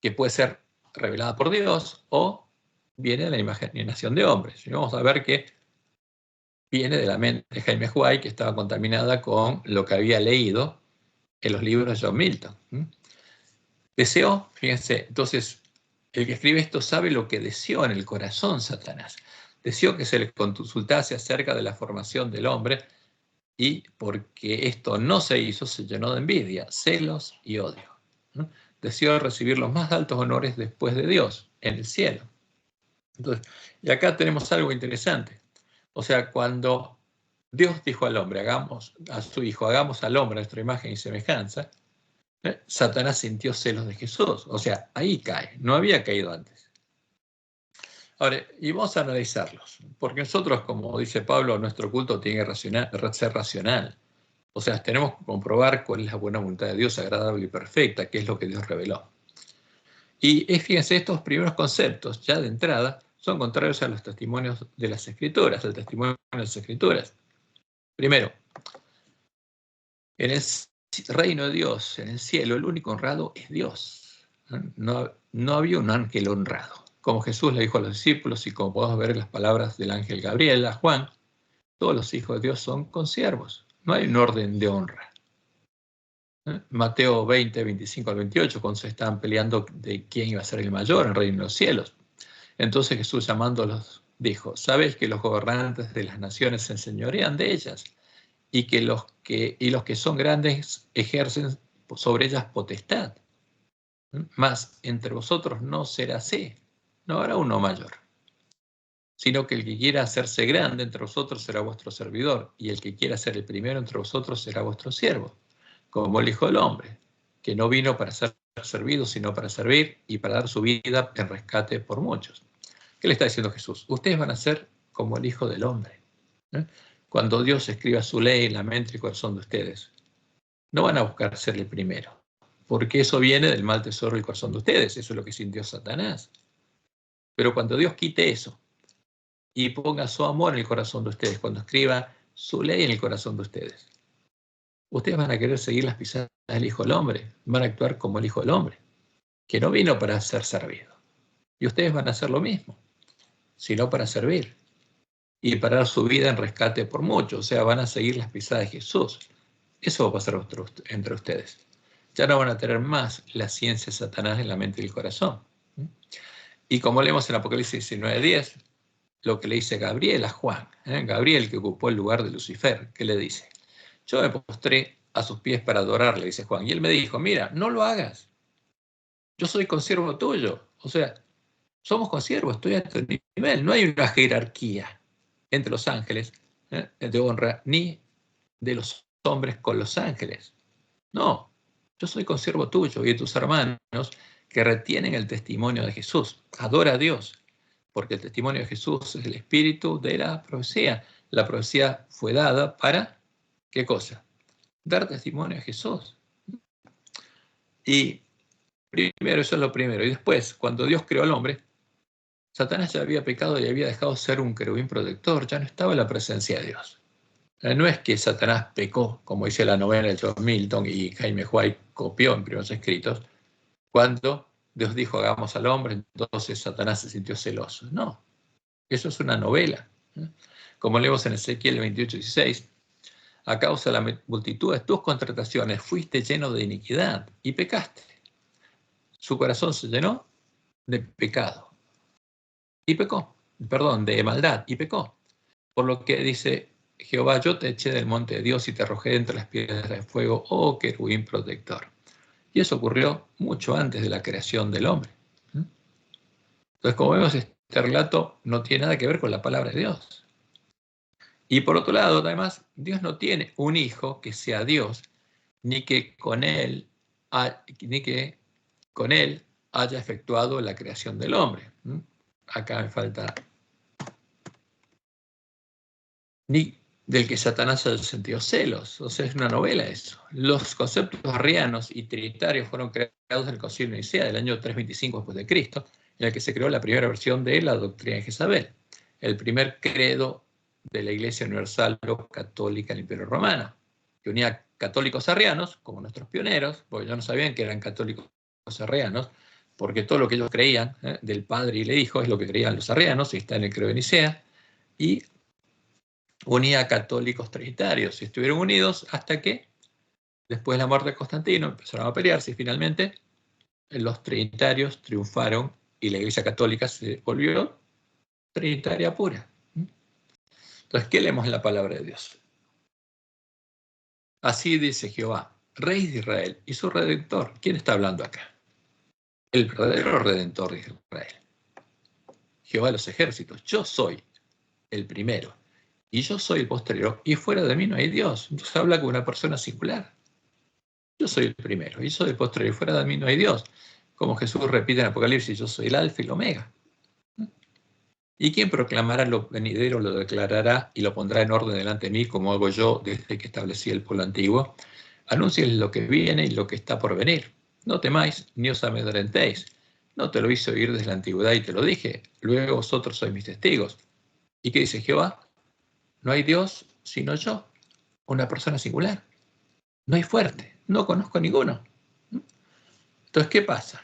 que puede ser revelada por Dios o viene de la imaginación de hombres. Y vamos a ver que viene de la mente de James White, que estaba contaminada con lo que había leído en los libros de John Milton. Deseó, fíjense, entonces, el que escribe esto sabe lo que deseó en el corazón Satanás. Deseó que se le consultase acerca de la formación del hombre, y porque esto no se hizo, se llenó de envidia, celos y odio. Deseó recibir los más altos honores después de Dios, en el cielo. Entonces, y acá tenemos algo interesante. O sea, cuando Dios dijo al hombre, hagamos a su Hijo, hagamos al hombre a nuestra imagen y semejanza, Satanás sintió celos de Jesús. O sea, ahí cae, no había caído antes. Ahora, y vamos a analizarlos, porque nosotros, como dice Pablo, nuestro culto tiene que ser racional. O sea, tenemos que comprobar cuál es la buena voluntad de Dios, agradable y perfecta, qué es lo que Dios reveló. Y fíjense, estos primeros conceptos, ya de entrada, son contrarios a los testimonios de las Escrituras, al testimonio de las Escrituras. Primero, en el reino de Dios, en el cielo, el único honrado es Dios. No había un ángel honrado. Como Jesús le dijo a los discípulos, y como podemos ver en las palabras del ángel Gabriel a Juan, todos los hijos de Dios son consiervos. No hay un orden de honra. Mateo 20, 25 al 28, cuando se estaban peleando de quién iba a ser el mayor en el reino de los cielos. Entonces Jesús, llamándolos, dijo: ¿sabéis que los gobernantes de las naciones se enseñorean de ellas? Y que los que son grandes ejercen sobre ellas potestad. Mas entre vosotros no será así, no habrá uno mayor, sino que el que quiera hacerse grande entre vosotros será vuestro servidor, y el que quiera ser el primero entre vosotros será vuestro siervo. como el Hijo del Hombre, que no vino para ser servido, sino para servir y para dar su vida en rescate por muchos. ¿Qué le está diciendo Jesús? Ustedes van a ser como el Hijo del Hombre. Cuando Dios escriba su ley en la mente y el corazón de ustedes, no van a buscar ser el primero, porque eso viene del mal tesoro del corazón de ustedes. Eso es lo que sintió Satanás. Pero cuando Dios quite eso y ponga su amor en el corazón de ustedes, cuando escriba su ley en el corazón de ustedes, ustedes van a querer seguir las pisadas del Hijo del Hombre, van a actuar como el Hijo del Hombre, que no vino para ser servido. Y ustedes van a hacer lo mismo, sino para servir y para dar su vida en rescate por muchos. O sea, van a seguir las pisadas de Jesús. Eso va a pasar entre ustedes. Ya no van a tener más la ciencia de Satanás en la mente y el corazón. Y como leemos en Apocalipsis 19:10, lo que le dice Gabriel a Juan, Gabriel que ocupó el lugar de Lucifer, ¿qué le dice? Yo me postré a sus pies para adorarle, dice Juan. Y él me dijo, mira, no lo hagas. Yo soy consiervo tuyo. O sea, somos consiervos, estoy a tu nivel. No hay una jerarquía entre los ángeles de honra, ni de los hombres con los ángeles. No, yo soy consiervo tuyo y de tus hermanos que retienen el testimonio de Jesús. Adora a Dios, porque el testimonio de Jesús es el espíritu de la profecía. La profecía fue dada para, ¿qué cosa? Dar testimonio de Jesús. Y primero, eso es lo primero. Y después, cuando Dios creó al hombre, Satanás ya había pecado y había dejado de ser un querubín protector, ya no estaba en la presencia de Dios. No es que Satanás pecó, como dice la novela de John Milton y Jaime White copió en primeros escritos, cuando Dios dijo hagamos al hombre, entonces Satanás se sintió celoso. No, eso es una novela. Como leemos en Ezequiel 28:16, a causa de la multitud de tus contrataciones fuiste lleno de iniquidad y pecaste. Su corazón se llenó de pecado y pecó, perdón, de maldad y pecó. Por lo que dice Jehová, yo te eché del monte de Dios y te arrojé entre las piedras de fuego, oh querubín protector. Y eso ocurrió mucho antes de la creación del hombre. Entonces, como vemos, este relato no tiene nada que ver con la palabra de Dios. Y por otro lado, además, Dios no tiene un hijo que sea Dios, ni que con él haya efectuado la creación del hombre. Acá me falta. Ni del que Satanás haya sentido celos. O sea, es una novela eso. Los conceptos arrianos y trinitarios fueron creados en el Concilio de Nicea del año 325 d.C., en el que se creó la primera versión de la doctrina de Jezabel, el primer credo de la Iglesia Universal Católica del Imperio Romano, que unía católicos arrianos, como nuestros pioneros, porque ellos no sabían que eran católicos arrianos, porque todo lo que ellos creían del Padre y el Hijo es lo que creían los arrianos, y está en el credo de Nicea, y unía a católicos trinitarios y estuvieron unidos hasta que, después de la muerte de Constantino, empezaron a pelearse y finalmente los trinitarios triunfaron y la Iglesia Católica se volvió trinitaria pura. Entonces, ¿qué leemos en la palabra de Dios? Así dice Jehová, Rey de Israel y su Redentor. ¿Quién está hablando acá? El verdadero Redentor de Israel. Jehová de los ejércitos. Yo soy el primero y yo soy el posterior y fuera de mí no hay Dios. Entonces habla con una persona singular. Yo soy el primero y soy el posterior y fuera de mí no hay Dios. Como Jesús repite en Apocalipsis, yo soy el alfa y el omega. ¿Y quien proclamará lo venidero, lo declarará y lo pondrá en orden delante de mí, como hago yo desde que establecí el pueblo antiguo? Anuncien lo que viene y lo que está por venir. No temáis ni os amedrentéis. No te lo hice oír desde la antigüedad y te lo dije. Luego vosotros sois mis testigos. ¿Y qué dice Jehová? No hay Dios sino yo, una persona singular. No hay fuerte, no conozco ninguno. Entonces, ¿qué pasa?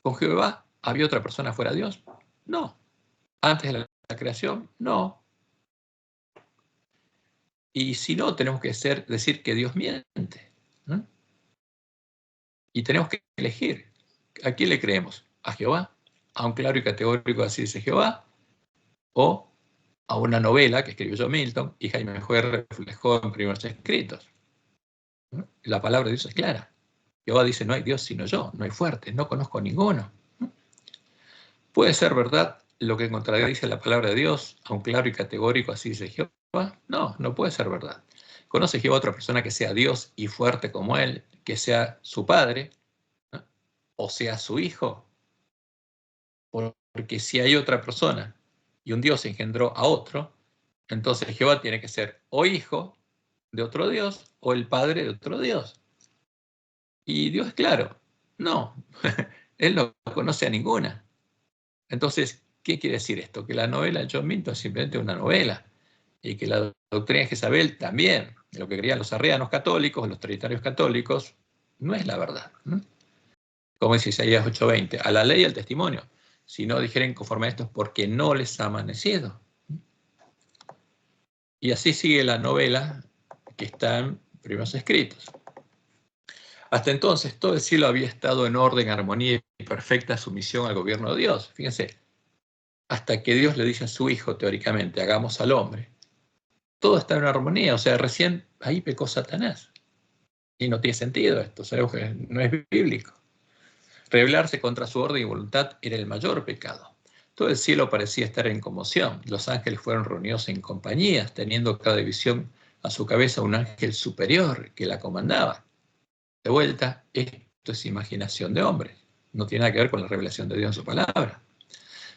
¿Con Jehová había otra persona fuera de Dios? No. ¿Antes de la creación? No. Y si no, tenemos que decir que Dios miente. Y tenemos que elegir. ¿A quién le creemos? ¿A Jehová? ¿A un claro y categórico así dice Jehová? ¿O a una novela que escribió John Milton y Jaime Juez reflejó en primeros escritos? La palabra de Dios es clara. Jehová dice, no hay Dios sino yo, no hay fuerte, no conozco ninguno. ¿Puede ser verdad lo que contradice la palabra de Dios, a un claro y categórico así dice Jehová? No, no puede ser verdad. ¿Conoce Jehová a otra persona que sea Dios y fuerte como él, que sea su padre, ¿no? O sea su hijo? Porque si hay otra persona y un Dios engendró a otro, entonces Jehová tiene que ser o hijo de otro Dios o el padre de otro Dios. Y Dios es claro, no, él no conoce a ninguna. Entonces, ¿qué quiere decir esto? Que la novela John Milton es simplemente una novela y que la doctrina de Jezabel también, de lo que creían los arrianos católicos, los trinitarios católicos, no es la verdad. Como dice Isaías 8:20, a la ley y al testimonio. Si no dijeren conforme a esto es porque no les ha amanecido. Y así sigue la novela que está en Primeros Escritos. Hasta entonces todo el cielo había estado en orden, armonía y perfecta sumisión al gobierno de Dios. Fíjense, hasta que Dios le dice a su hijo, teóricamente, hagamos al hombre. Todo está en armonía, o sea, recién ahí pecó Satanás. Y no tiene sentido esto, o sea, no es bíblico. Rebelarse contra su orden y voluntad era el mayor pecado. Todo el cielo parecía estar en conmoción. Los ángeles fueron reunidos en compañías, teniendo cada división a su cabeza un ángel superior que la comandaba. De vuelta, esto es imaginación de hombres. No tiene nada que ver con la revelación de Dios en su palabra.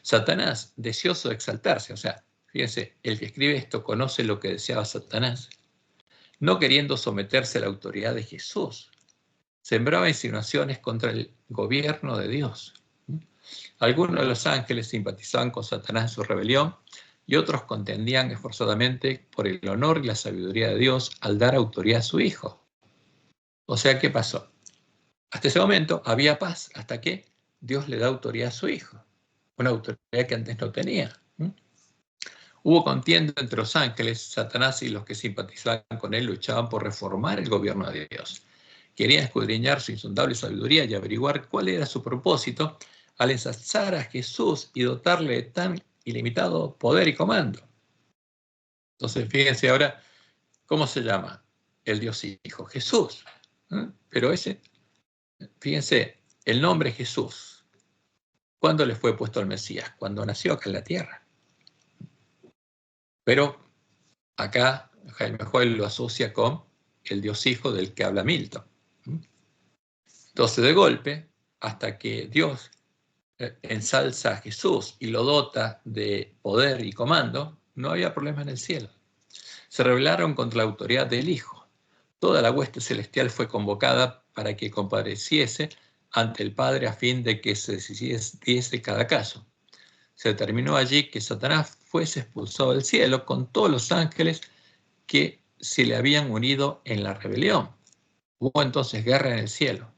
Satanás, deseoso de exaltarse, o sea, fíjense, el que escribe esto conoce lo que deseaba Satanás, no queriendo someterse a la autoridad de Jesús, sembraba insinuaciones contra el gobierno de Dios. Algunos de los ángeles simpatizaban con Satanás en su rebelión y otros contendían esforzadamente por el honor y la sabiduría de Dios al dar autoridad a su Hijo. O sea, ¿qué pasó? Hasta ese momento había paz, hasta que Dios le da autoridad a su Hijo, una autoridad que antes no tenía. Hubo contienda entre los ángeles, Satanás y los que simpatizaban con él luchaban por reformar el gobierno de Dios. Querían escudriñar su insondable sabiduría y averiguar cuál era su propósito al ensalzar a Jesús y dotarle de tan ilimitado poder y comando. Entonces, fíjense ahora, ¿cómo se llama? El Dios Hijo, Jesús. Pero fíjense, el nombre Jesús, ¿cuándo le fue puesto al Mesías? Cuando nació acá en la tierra. Pero acá Jaime Joel lo asocia con el Dios Hijo del que habla Milton. Entonces, de golpe, hasta que Dios ensalza a Jesús y lo dota de poder y comando, no había problema en el cielo. Se rebelaron contra la autoridad del Hijo. Toda la hueste celestial fue convocada para que compareciese ante el Padre a fin de que se decidiese cada caso. Se determinó allí que Satanás fuese expulsado del cielo con todos los ángeles que se le habían unido en la rebelión. Hubo entonces guerra en el cielo.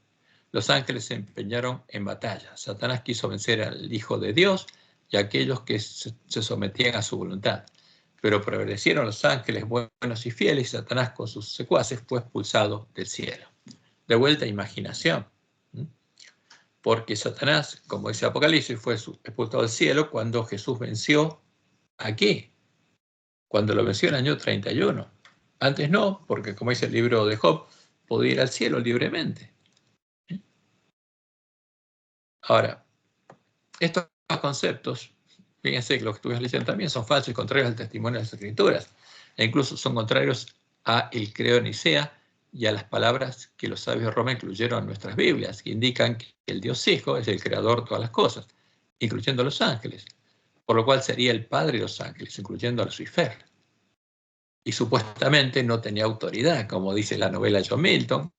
Los ángeles se empeñaron en batalla. Satanás quiso vencer al Hijo de Dios y a aquellos que se sometían a su voluntad. Pero prevalecieron los ángeles buenos y fieles y Satanás con sus secuaces fue expulsado del cielo. De vuelta a imaginación. Porque Satanás, como dice Apocalipsis, fue expulsado del cielo cuando Jesús venció aquí. Cuando lo venció en el año 31. Antes no, porque como dice el libro de Job, podía ir al cielo libremente. Ahora, estos conceptos, fíjense que lo que estuve leyendo también son falsos y contrarios al testimonio de las Escrituras, e incluso son contrarios a el credo de Nicea y a las palabras que los sabios de Roma incluyeron en nuestras Biblias, que indican que el Dios Hijo es el creador de todas las cosas, incluyendo a los ángeles, por lo cual sería el padre de los ángeles, incluyendo a Lucifer. Y supuestamente no tenía autoridad, como dice la novela John Milton,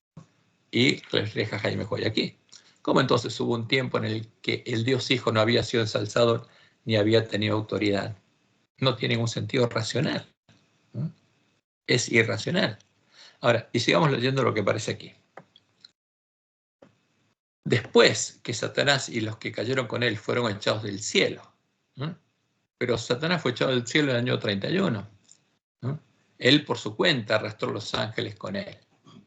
y refleja Jaime Joy aquí. ¿Cómo entonces hubo un tiempo en el que el Dios Hijo no había sido ensalzado ni había tenido autoridad? No tiene ningún sentido racional. ¿No? Es irracional. Ahora, y sigamos leyendo lo que aparece aquí. Después que Satanás y los que cayeron con él fueron echados del cielo, ¿no? Pero Satanás fue echado del cielo en el año 31. ¿No? Él por su cuenta arrastró a los ángeles con él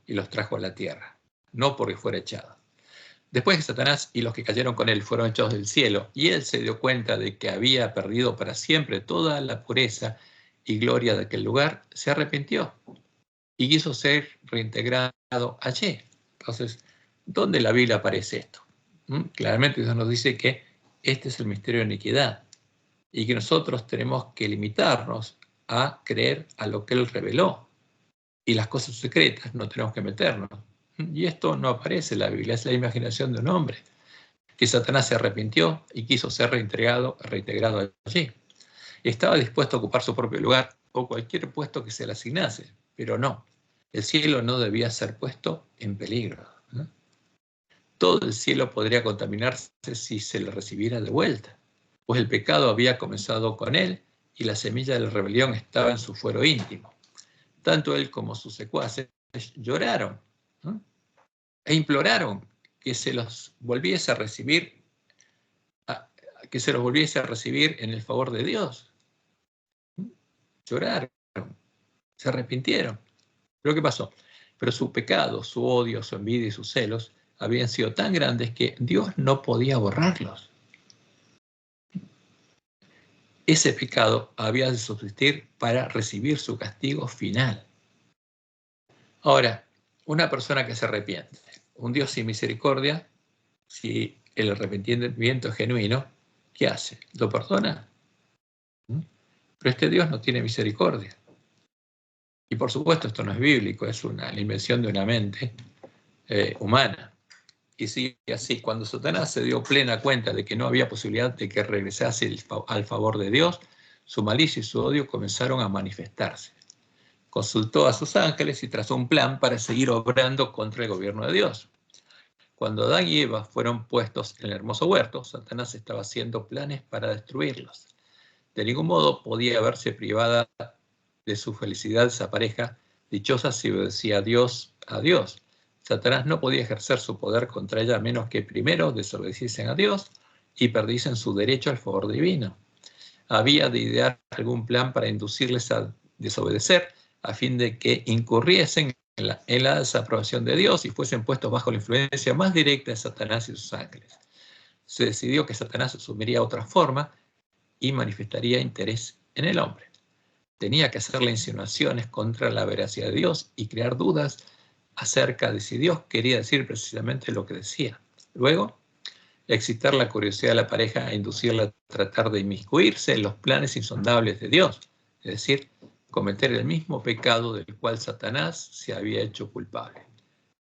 y los trajo a la tierra, no porque fuera echado. Después que Satanás y los que cayeron con él fueron echados del cielo, y él se dio cuenta de que había perdido para siempre toda la pureza y gloria de aquel lugar, se arrepintió y quiso ser reintegrado allí. Entonces, ¿dónde en la Biblia aparece esto? Claramente Dios nos dice que este es el misterio de iniquidad y que nosotros tenemos que limitarnos a creer a lo que Él reveló. y las cosas secretas no tenemos que meternos. Y esto no aparece en la Biblia, es la imaginación de un hombre, que Satanás se arrepintió y quiso ser reintegrado allí. Estaba dispuesto a ocupar su propio lugar o cualquier puesto que se le asignase, pero no, el cielo no debía ser puesto en peligro, ¿no? Todo el cielo podría contaminarse si se le recibiera de vuelta, pues el pecado había comenzado con él y la semilla de la rebelión estaba en su fuero íntimo. Tanto él como sus secuaces lloraron, ¿no?, e imploraron que se los volviese a recibir, en el favor de Dios. Lloraron, se arrepintieron. Pero ¿qué pasó? Pero su pecado, su odio, su envidia y sus celos habían sido tan grandes que Dios no podía borrarlos. Ese pecado había de subsistir para recibir su castigo final. Ahora, una persona que se arrepiente, un Dios sin misericordia, si el arrepentimiento es genuino, ¿qué hace? ¿Lo perdona? Pero este Dios no tiene misericordia. Y por supuesto esto no es bíblico, es la invención de una mente humana. Y sigue así, cuando Satanás se dio plena cuenta de que no había posibilidad de que regresase al favor de Dios, su malicia y su odio comenzaron a manifestarse. Consultó a sus ángeles y trazó un plan para seguir obrando contra el gobierno de Dios. Cuando Adán y Eva fueron puestos en el hermoso huerto, Satanás estaba haciendo planes para destruirlos. De ningún modo podía verse privada de su felicidad esa pareja dichosa si obedecía a Dios. Satanás no podía ejercer su poder contra ella a menos que primero desobedeciesen a Dios y perdiesen su derecho al favor divino. Había de idear algún plan para inducirles a desobedecer a fin de que incurriesen en la desaprobación de Dios y fuesen puestos bajo la influencia más directa de Satanás y sus ángeles. Se decidió que Satanás asumiría otra forma y manifestaría interés en el hombre. Tenía que hacerle insinuaciones contra la veracidad de Dios y crear dudas acerca de si Dios quería decir precisamente lo que decía. Luego, excitar la curiosidad de la pareja e inducirla a tratar de inmiscuirse en los planes insondables de Dios, es decir, cometer el mismo pecado del cual Satanás se había hecho culpable,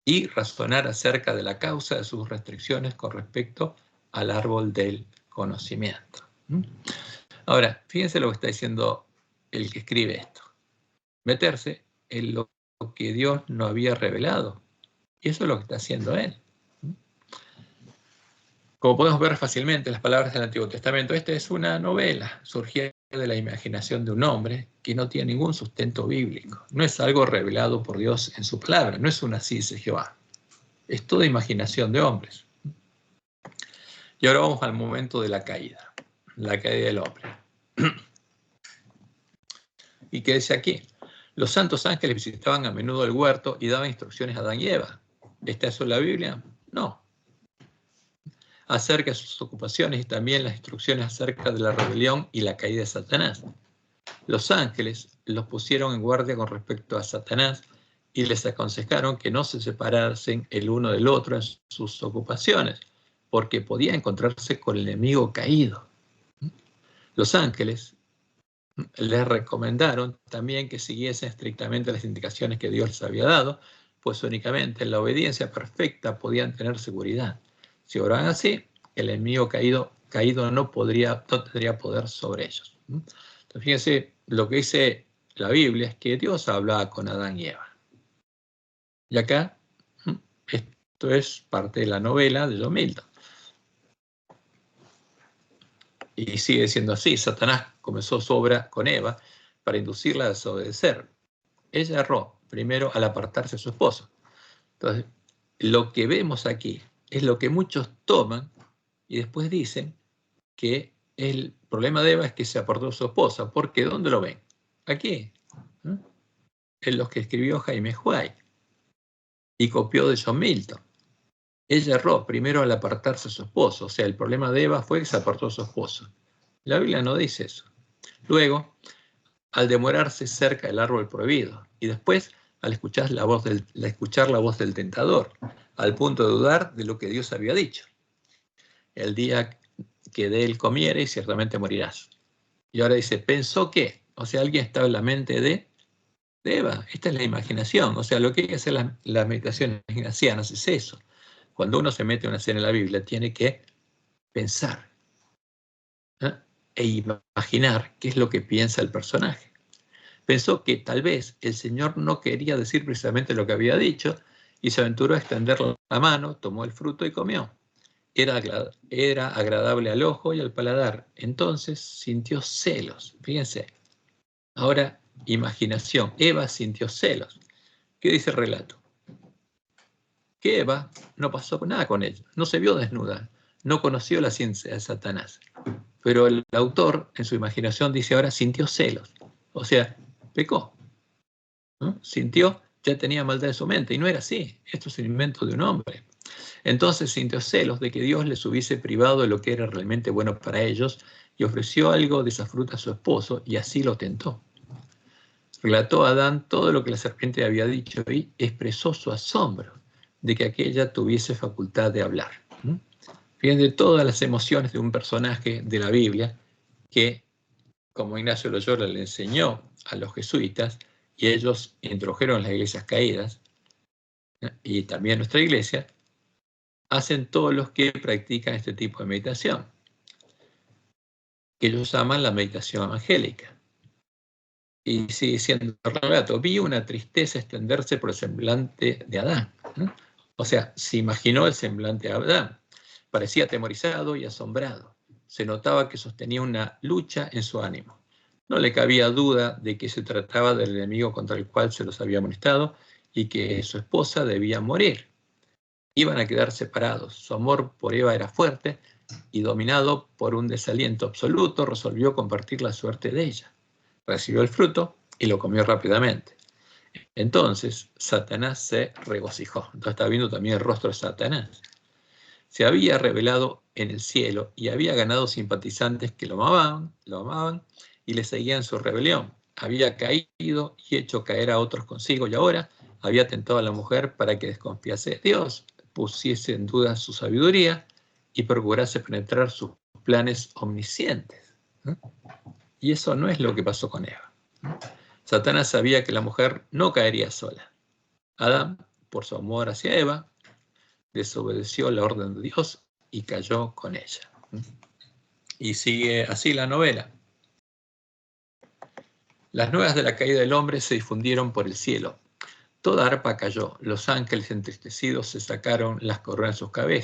y razonar acerca de la causa de sus restricciones con respecto al árbol del conocimiento. Ahora, fíjense lo que está diciendo el que escribe esto. Meterse en lo que Dios no había revelado. Y eso es lo que está haciendo él. Como podemos ver fácilmente, las palabras del Antiguo Testamento, esta es una novela, surgida de la imaginación de un hombre que no tiene ningún sustento bíblico. No es algo revelado por Dios en su palabra, no es una así dice Jehová. Es toda imaginación de hombres. Y ahora vamos al momento de la caída del hombre. ¿Y qué dice aquí? Los santos ángeles visitaban a menudo el huerto y daban instrucciones a Adán y Eva. ¿Está eso en la Biblia? No. Acerca de sus ocupaciones y también las instrucciones acerca de la rebelión y la caída de Satanás. Los ángeles los pusieron en guardia con respecto a Satanás y les aconsejaron que no se separasen el uno del otro en sus ocupaciones, porque podía encontrarse con el enemigo caído. Los ángeles les recomendaron también que siguiesen estrictamente las indicaciones que Dios les había dado, pues únicamente en la obediencia perfecta podían tener seguridad. Si obraban así, el enemigo caído no tendría poder sobre ellos. Entonces, fíjense, lo que dice la Biblia es que Dios hablaba con Adán y Eva. Y acá, esto es parte de la novela de John Milton. Y sigue siendo así. Satanás comenzó su obra con Eva para inducirla a desobedecer. Ella erró, primero al apartarse de su esposo. Entonces, lo que vemos aquí es lo que muchos toman y después dicen que el problema de Eva es que se apartó de su esposa. ¿Por qué? ¿Dónde lo ven? Aquí. En los que escribió Jaime White y copió de John Milton. Ella erró primero al apartarse de su esposo. O sea, el problema de Eva fue que se apartó de su esposo. La Biblia no dice eso. Luego, al demorarse cerca del árbol prohibido. Y después, al escuchar la voz del tentador, al punto de dudar de lo que Dios había dicho. El día que de él comieres, ciertamente morirás. Y ahora dice, ¿pensó qué? O sea, alguien estaba en la mente de de Eva. Esta es la imaginación. O sea, lo que hay que hacer las meditaciones ignacianas es eso. Cuando uno se mete a una escena en la Biblia, tiene que pensar, ¿eh? E imaginar qué es lo que piensa el personaje. Pensó que tal vez el Señor no quería decir precisamente lo que había dicho y se aventuró a extender la mano, tomó el fruto y comió. Era agradable al ojo y al paladar. Entonces sintió celos. Fíjense. Ahora, imaginación. Eva sintió celos. ¿Qué dice el relato? Que Eva no pasó nada con ella. No se vio desnuda. No conoció la ciencia de Satanás. Pero el autor, en su imaginación, dice ahora sintió celos. O sea, pecó, ¿no? Sintió, ya tenía maldad en su mente. Y no era así. Esto es un invento de un hombre. Entonces sintió celos de que Dios les hubiese privado de lo que era realmente bueno para ellos y ofreció algo de esa fruta a su esposo y así lo tentó. Relató a Adán todo lo que la serpiente había dicho y expresó su asombro de que aquella tuviese facultad de hablar. Fíjense todas las emociones de un personaje de la Biblia que, como Ignacio Loyola le enseñó a los jesuitas, y ellos introdujeron las iglesias caídas, y también nuestra iglesia, hacen todos los que practican este tipo de meditación, que ellos llaman la meditación evangélica. Y sigue siendo el relato. Vi una tristeza extenderse por el semblante de Adán. O sea, se imaginó el semblante de Adán. Parecía atemorizado y asombrado. Se notaba que sostenía una lucha en su ánimo. No le cabía duda de que se trataba del enemigo contra el cual se los había amonestado y que su esposa debía morir. Iban a quedar separados. Su amor por Eva era fuerte y, dominado por un desaliento absoluto, resolvió compartir la suerte de ella. Recibió el fruto y lo comió rápidamente. Entonces Satanás se regocijó. Entonces está viendo también el rostro de Satanás. Se había revelado en el cielo y había ganado simpatizantes que lo amaban y le seguían su rebelión. Había caído y hecho caer a otros consigo y ahora había tentado a la mujer para que desconfiase de Dios, pusiese en duda su sabiduría y procurase penetrar sus planes omniscientes. Y eso no es lo que pasó con Eva. Satanás sabía que la mujer no caería sola. Adán, por su amor hacia Eva, desobedeció la orden de Dios y cayó con ella. Y sigue así la novela. Las nuevas de la caída del hombre se difundieron por el cielo. Toda arpa cayó. Los ángeles entristecidos se sacaron las coronas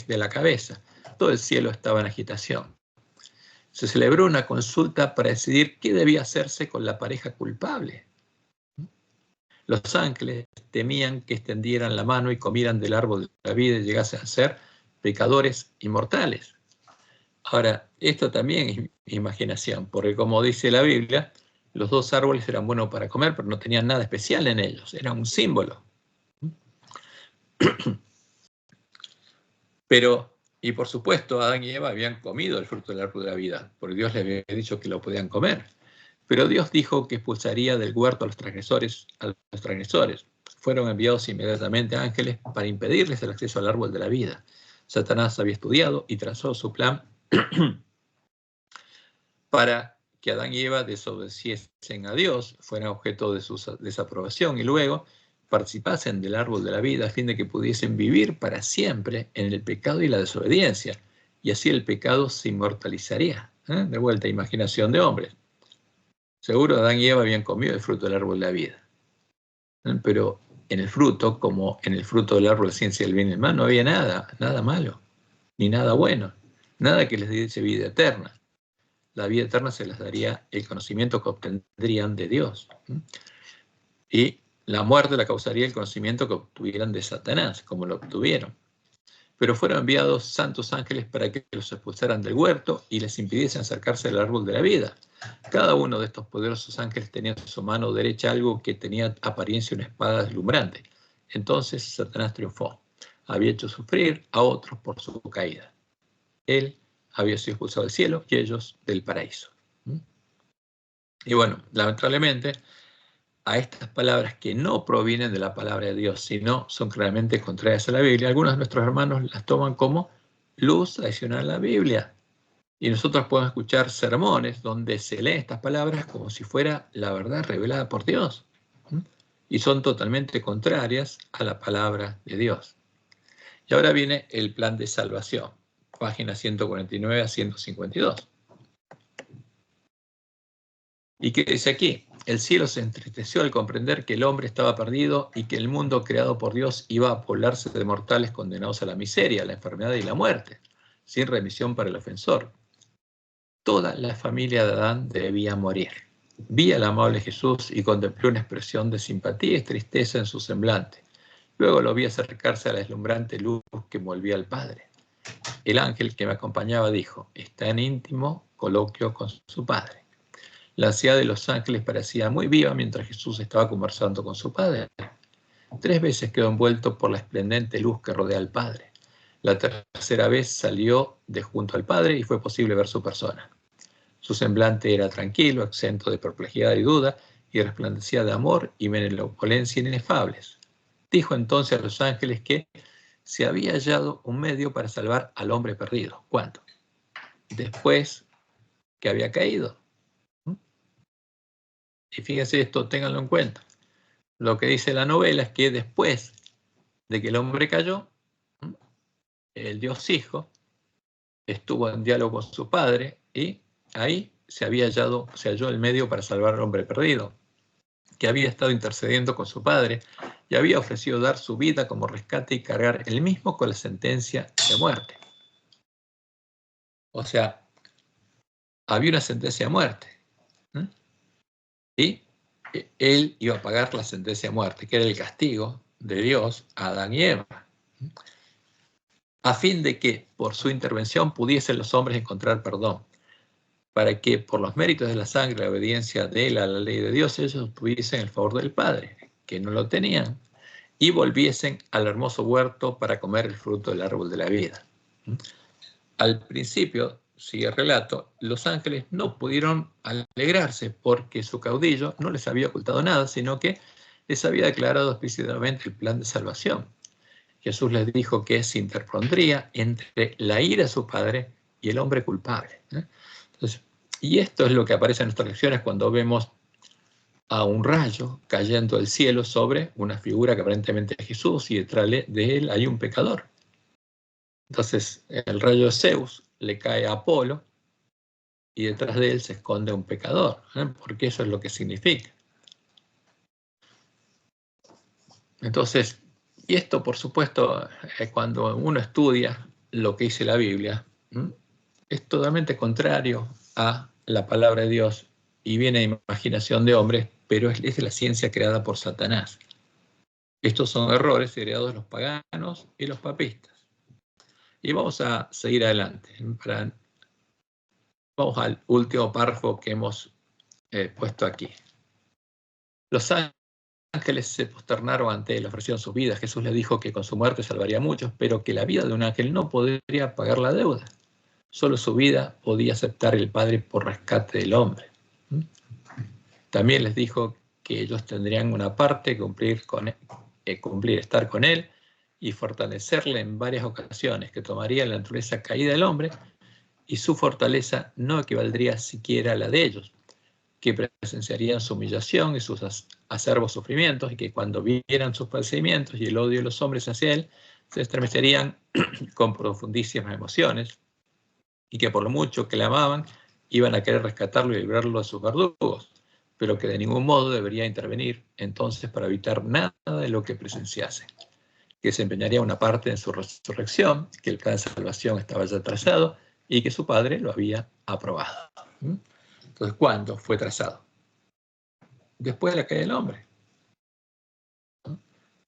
de la cabeza. Todo el cielo estaba en agitación. Se celebró una consulta para decidir qué debía hacerse con la pareja culpable. Los ángeles temían que extendieran la mano y comieran del árbol de la vida y llegasen a ser pecadores inmortales. Ahora, esto también es imaginación, porque como dice la Biblia, los dos árboles eran buenos para comer, pero no tenían nada especial en ellos, eran un símbolo. Pero, y por supuesto, Adán y Eva habían comido el fruto del árbol de la vida, porque Dios les había dicho que lo podían comer. Pero Dios dijo que expulsaría del huerto a los transgresores. Fueron enviados inmediatamente ángeles para impedirles el acceso al árbol de la vida. Satanás había estudiado y trazó su plan para que Adán y Eva desobedeciesen a Dios, fueran objeto de su desaprobación y luego participasen del árbol de la vida a fin de que pudiesen vivir para siempre en el pecado y la desobediencia. Y así el pecado se inmortalizaría. De vuelta, imaginación de hombres. Seguro Adán y Eva habían comido el fruto del árbol de la vida. Pero en el fruto, como en el fruto del árbol de la ciencia del bien y del mal, no había nada malo, ni nada bueno, nada que les diese vida eterna. La vida eterna se les daría el conocimiento que obtendrían de Dios. Y la muerte la causaría el conocimiento que obtuvieran de Satanás, como lo obtuvieron. Pero fueron enviados santos ángeles para que los expulsaran del huerto y les impidiesen acercarse al árbol de la vida. Cada uno de estos poderosos ángeles tenía en su mano derecha algo que tenía apariencia de una espada deslumbrante. Entonces Satanás triunfó. Había hecho sufrir a otros por su caída. Él había sido expulsado del cielo y ellos del paraíso. Y bueno, lamentablemente, a estas palabras que no provienen de la palabra de Dios, sino son claramente contrarias a la Biblia, algunos de nuestros hermanos las toman como luz adicional a la Biblia. Y nosotros podemos escuchar sermones donde se leen estas palabras como si fuera la verdad revelada por Dios. y son totalmente contrarias a la palabra de Dios. Y ahora viene el plan de salvación, páginas 149 a 152. ¿Y qué dice aquí? El cielo se entristeció al comprender que el hombre estaba perdido y que el mundo creado por Dios iba a poblarse de mortales condenados a la miseria, la enfermedad y la muerte, sin remisión para el ofensor. Toda la familia de Adán debía morir. Vi al amable Jesús y contemplé una expresión de simpatía y tristeza en su semblante. Luego lo vi acercarse a la deslumbrante luz que envolvía al Padre. El ángel que me acompañaba dijo: está en íntimo coloquio con su Padre. La ansiedad de los ángeles parecía muy viva mientras Jesús estaba conversando con su Padre. 3 veces quedó envuelto por la esplendente luz que rodea al Padre. La tercera vez salió de junto al Padre y fue posible ver su persona. Su semblante era tranquilo, exento de perplejidad y duda, y resplandecía de amor y benevolencia inefables. Dijo entonces a los ángeles que se había hallado un medio para salvar al hombre perdido. ¿Cuándo? Después que había caído. Y fíjense esto, ténganlo en cuenta. Lo que dice la novela es que después de que el hombre cayó, el Dios Hijo estuvo en diálogo con su Padre y ahí se halló el medio para salvar al hombre perdido, que había estado intercediendo con su Padre y había ofrecido dar su vida como rescate y cargar él mismo con la sentencia de muerte. O sea, había una sentencia de muerte. Y él iba a pagar la sentencia de muerte, que era el castigo de Dios a Adán y Eva, a fin de que por su intervención pudiesen los hombres encontrar perdón, para que por los méritos de la sangre y la obediencia de él a la ley de Dios, ellos obtuviesen el favor del Padre, que no lo tenían, y volviesen al hermoso huerto para comer el fruto del árbol de la vida. Al principio, sigue el relato, los ángeles no pudieron alegrarse porque su caudillo no les había ocultado nada, sino que les había declarado explícitamente el plan de salvación. Jesús les dijo que se interpondría entre la ira de su Padre y el hombre culpable. Entonces, y esto es lo que aparece en nuestras lecciones cuando vemos a un rayo cayendo del cielo sobre una figura que aparentemente es Jesús y detrás de él hay un pecador. Entonces, el rayo de Zeus le cae a Apolo y detrás de él se esconde un pecador, porque eso es lo que significa. Entonces, y esto, por supuesto, cuando uno estudia lo que dice la Biblia, es totalmente contrario a la palabra de Dios y viene de imaginación de hombres, pero es de la ciencia creada por Satanás. Estos son errores heredados de los paganos y los papistas. Y vamos a seguir adelante. Vamos al último párrafo que hemos puesto aquí. Los ángeles se posternaron ante él, ofrecieron sus vidas. Jesús le dijo que con su muerte salvaría a muchos, pero que la vida de un ángel no podría pagar la deuda. Solo su vida podía aceptar el Padre por rescate del hombre. También les dijo que ellos tendrían una parte que cumplir, estar con él y fortalecerle en varias ocasiones, que tomaría la naturaleza caída del hombre y su fortaleza no equivaldría siquiera a la de ellos, que presenciarían su humillación y sus acerbos sufrimientos, y que cuando vieran sus padecimientos y el odio de los hombres hacia él, se estremecerían con profundísimas emociones, y que por lo mucho que le amaban, iban a querer rescatarlo y librarlo de sus verdugos, pero que de ningún modo debería intervenir entonces para evitar nada de lo que presenciase, que se empeñaría una parte en su resurrección, que el plan de salvación estaba ya trazado y que su Padre lo había aprobado. Entonces, ¿cuándo fue trazado? Después de la caída del hombre.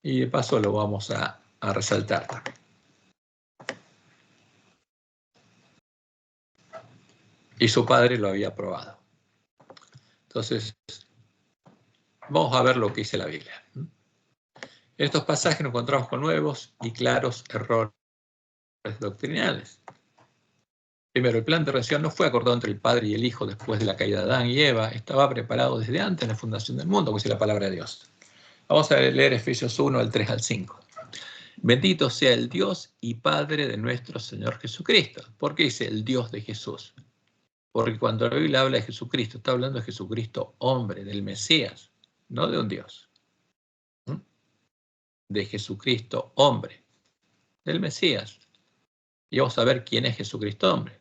Y de paso lo vamos a resaltar también. Y su Padre lo había aprobado. Entonces, vamos a ver lo que dice la Biblia. En estos pasajes nos encontramos con nuevos y claros errores doctrinales. Primero, el plan de redención no fue acordado entre el Padre y el Hijo después de la caída de Adán y Eva, estaba preparado desde antes de la fundación del mundo, como dice la palabra de Dios. Vamos a leer Efesios 1, del 3 al 5. Bendito sea el Dios y Padre de nuestro Señor Jesucristo. ¿Por qué dice el Dios de Jesús? Porque cuando la Biblia habla de Jesucristo, está hablando de Jesucristo hombre, del Mesías, no de un Dios. de Jesucristo, hombre, del Mesías. Y vamos a ver quién es Jesucristo, hombre.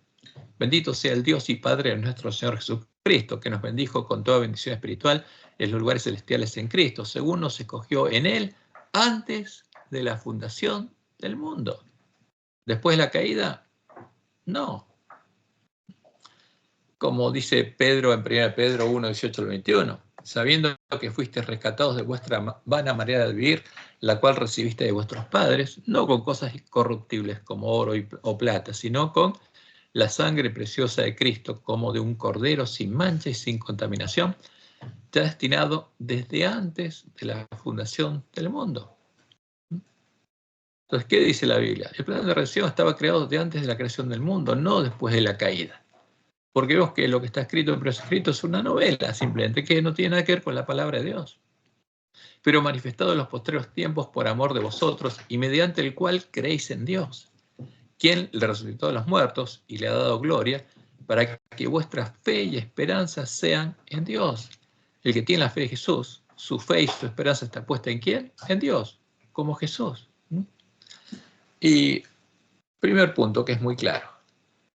Bendito sea el Dios y Padre de nuestro Señor Jesucristo, que nos bendijo con toda bendición espiritual en los lugares celestiales en Cristo, según nos escogió en Él antes de la fundación del mundo. Después de la caída, no. Como dice Pedro en 1 Pedro 1, 18 al 21, sabiendo que fuisteis rescatados de vuestra vana manera de vivir, la cual recibiste de vuestros padres, no con cosas incorruptibles como oro o plata, sino con la sangre preciosa de Cristo, como de un cordero sin mancha y sin contaminación, ya destinado desde antes de la fundación del mundo. Entonces, ¿qué dice la Biblia? El plan de redención estaba creado desde antes de la creación del mundo, no después de la caída. Porque vemos que lo que está escrito en prescrito es una novela, simplemente, que no tiene nada que ver con la palabra de Dios. Pero manifestado en los postreros tiempos por amor de vosotros y mediante el cual creéis en Dios, quien le resucitó de los muertos y le ha dado gloria, para que vuestra fe y esperanza sean en Dios. El que tiene la fe de Jesús, su fe y su esperanza está puesta ¿en quién? En Dios, como Jesús. Y primer punto, que es muy claro.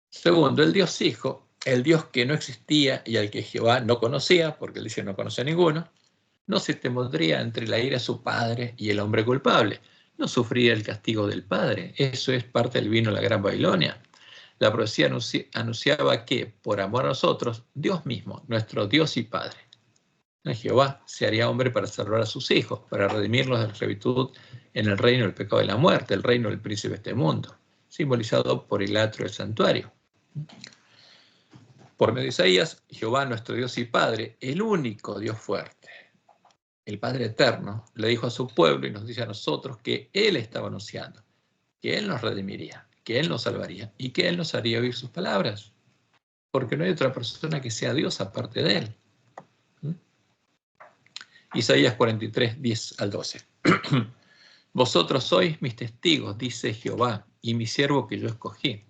Segundo, el Dios Hijo, el Dios que no existía y al que Jehová no conocía, porque él dice no conoce a ninguno, no se temondría entre la ira de su Padre y el hombre culpable. No sufría el castigo del Padre. Eso es parte del vino de la Gran Babilonia. La profecía anunciaba que, por amor a nosotros, Dios mismo, nuestro Dios y Padre, Jehová, se haría hombre para salvar a sus hijos, para redimirlos de la esclavitud en el reino del pecado y la muerte, el reino del príncipe de este mundo, simbolizado por el atrio del santuario. Por medio de Isaías, Jehová, nuestro Dios y Padre, el único Dios fuerte, el Padre eterno, le dijo a su pueblo y nos dice a nosotros que Él estaba anunciando, que Él nos redimiría, que Él nos salvaría y que Él nos haría oír sus palabras, porque no hay otra persona que sea Dios aparte de Él. Isaías 43, 10 al 12. Vosotros sois mis testigos, dice Jehová, y mi siervo que yo escogí,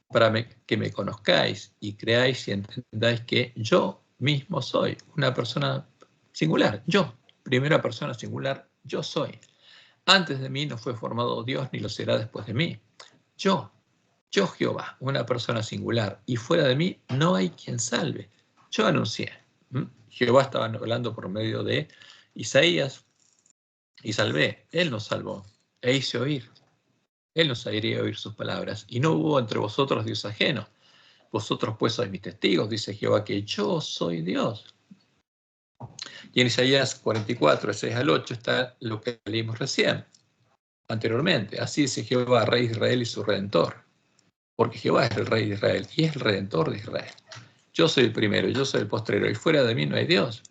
para que me conozcáis y creáis y entendáis que yo mismo soy una persona singular, yo, primera persona singular, yo soy. Antes de mí no fue formado Dios ni lo será después de mí. Yo Jehová, una persona singular, y fuera de mí no hay quien salve. Yo anuncié. Jehová estaba hablando por medio de Isaías y salvé. Él nos salvó e hice oír. Él nos haría oír sus palabras. Y no hubo entre vosotros Dios ajeno. Vosotros pues sois mis testigos, dice Jehová, que yo soy Dios. Y en Isaías 44, 6 al 8 está lo que leímos recién, anteriormente. Así dice Jehová, Rey de Israel y su Redentor. Porque Jehová es el Rey de Israel y es el Redentor de Israel. Yo soy el primero, yo soy el postrero, y fuera de mí no hay Dios.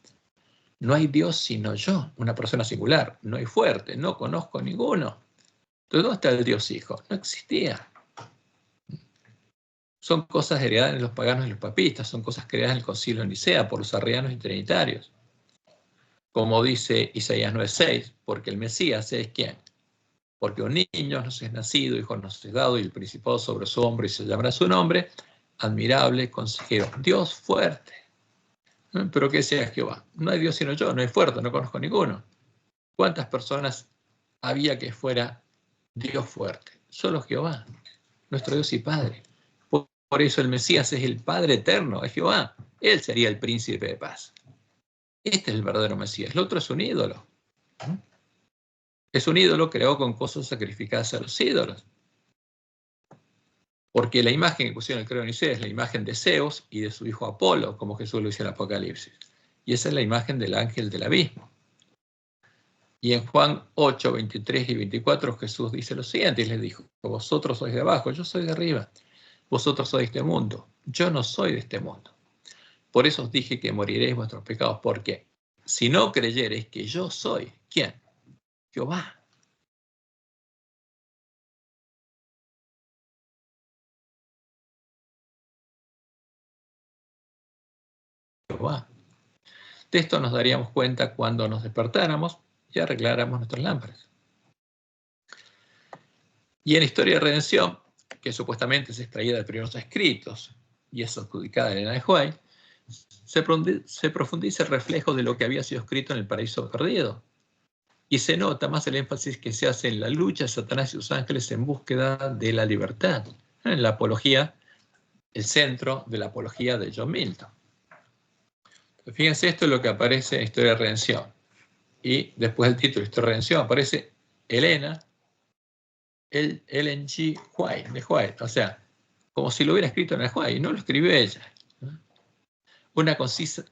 No hay Dios sino yo, una persona singular. No hay fuerte, no conozco ninguno. Entonces, ¿dónde está el Dios Hijo? No existía. Son cosas heredadas en los paganos y los papistas, son cosas creadas en el concilio de Nicea por los arrianos y trinitarios. Como dice Isaías 9:6, porque el Mesías es ¿quién? Porque un niño nos es nacido, hijo nos es dado, y el principado sobre su hombro, y se llamará su nombre, admirable, consejero, Dios fuerte. Pero ¿qué sea Jehová? No hay Dios sino yo, no hay fuerte, no conozco ninguno. ¿Cuántas personas había que fuera Dios fuerte? Solo Jehová, nuestro Dios y Padre. Por eso el Mesías es el Padre eterno, es Jehová. Él sería el príncipe de paz. Este es el verdadero Mesías. El otro es un ídolo. Es un ídolo creado con cosas sacrificadas a los ídolos. Porque la imagen que pusieron en el credo de Nicea es la imagen de Zeus y de su hijo Apolo, como Jesús lo dice en el Apocalipsis. Y esa es la imagen del ángel del abismo. Y en Juan 8, 23 y 24 Jesús dice lo siguiente, y les dijo, vosotros sois de abajo, yo soy de arriba. Vosotros sois de este mundo, yo no soy de este mundo. Por eso os dije que moriréis vuestros pecados, porque si no creyereis que yo soy, ¿quién? Jehová. Jehová. De esto nos daríamos cuenta cuando nos despertáramos y arregláramos nuestras lámparas. Y en la historia de redención, que supuestamente es extraída de primeros escritos y es adjudicada a Elena de White, se profundiza el reflejo de lo que había sido escrito en el paraíso perdido. Y se nota más el énfasis que se hace en la lucha de Satanás y sus ángeles en búsqueda de la libertad. En la apología, el centro de la apología de John Milton. Fíjense, esto es lo que aparece en Historia de Redención. Y después del título Historia de Redención aparece Ellen G. White, de White. O sea, como si lo hubiera escrito en el White, y no lo escribió ella. Una concisa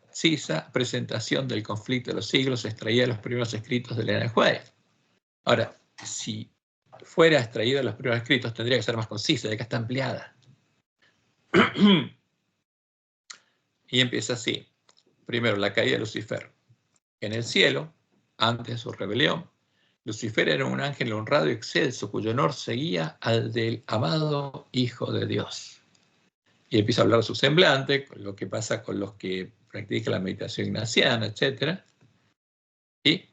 presentación del conflicto de los siglos extraída de los primeros escritos de Ellen White. Ahora, si fuera extraída de los primeros escritos, tendría que ser más concisa, ya que está ampliada. Y empieza así. Primero, la caída de Lucifer. En el cielo, antes de su rebelión, Lucifer era un ángel honrado y excelso, cuyo honor seguía al del amado Hijo de Dios. Y empieza a hablar de su semblante, lo que pasa con los que practican la meditación ignaciana, etc. Y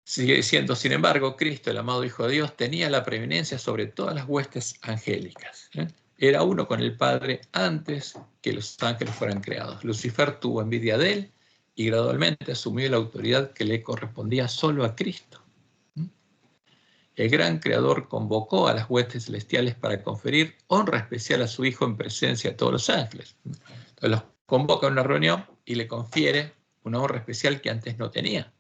sigue diciendo, sin embargo, Cristo, el amado Hijo de Dios, tenía la preeminencia sobre todas las huestes angélicas. Era uno con el Padre antes que los ángeles fueran creados. Lucifer tuvo envidia de él y gradualmente asumió la autoridad que le correspondía solo a Cristo. El gran Creador convocó a las huestes celestiales para conferir honra especial a su Hijo en presencia de todos los ángeles. Entonces los convoca a una reunión y le confiere una honra especial que antes no tenía.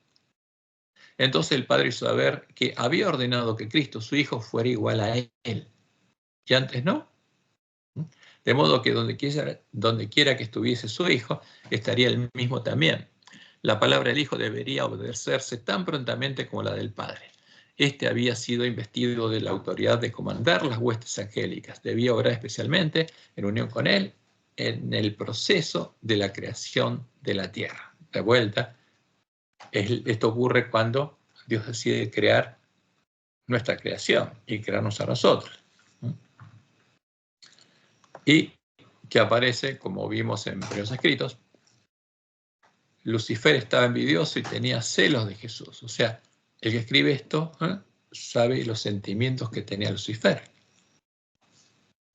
Entonces el Padre hizo saber que había ordenado que Cristo, su Hijo, fuera igual a él. Y antes no. De modo que donde quiera que estuviese su Hijo, estaría él mismo también. La palabra del Hijo debería obedecerse tan prontamente como la del Padre. Este había sido investido de la autoridad de comandar las huestes angélicas. Debía obrar especialmente en unión con él en el proceso de la creación de la tierra. De vuelta, esto ocurre cuando Dios decide crear nuestra creación y crearnos a nosotros. Y que aparece, como vimos en varios escritos, Lucifer estaba envidioso y tenía celos de Jesús. O sea, el que escribe esto sabe los sentimientos que tenía Lucifer.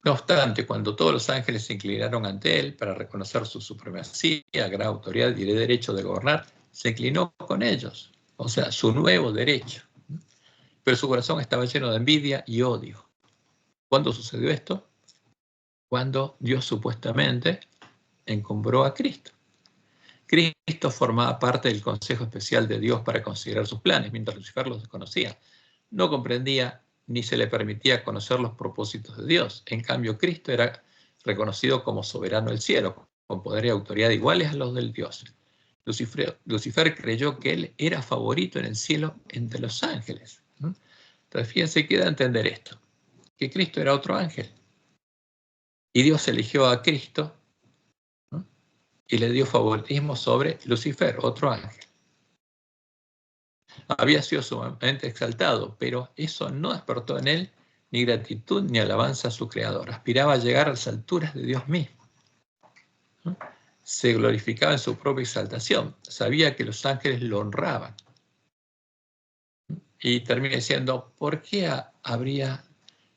No obstante, cuando todos los ángeles se inclinaron ante él para reconocer su supremacía, gran autoridad y derecho de gobernar, se inclinó con ellos. O sea, su nuevo derecho. Pero su corazón estaba lleno de envidia y odio. ¿Cuándo sucedió esto? Cuando Dios supuestamente encumbró a Cristo. Cristo formaba parte del consejo especial de Dios para considerar sus planes, mientras Lucifer los desconocía. No comprendía ni se le permitía conocer los propósitos de Dios. En cambio, Cristo era reconocido como soberano del cielo, con poder y autoridad iguales a los del Dios. Lucifer creyó que él era favorito en el cielo entre los ángeles. Entonces, fíjense, queda entender esto, que Cristo era otro ángel. Y Dios eligió a Cristo y le dio favoritismo sobre Lucifer, otro ángel. Había sido sumamente exaltado, pero eso no despertó en él ni gratitud ni alabanza a su Creador. Aspiraba a llegar a las alturas de Dios mismo. Se glorificaba en su propia exaltación. Sabía que los ángeles lo honraban. Y termina diciendo, ¿por qué habría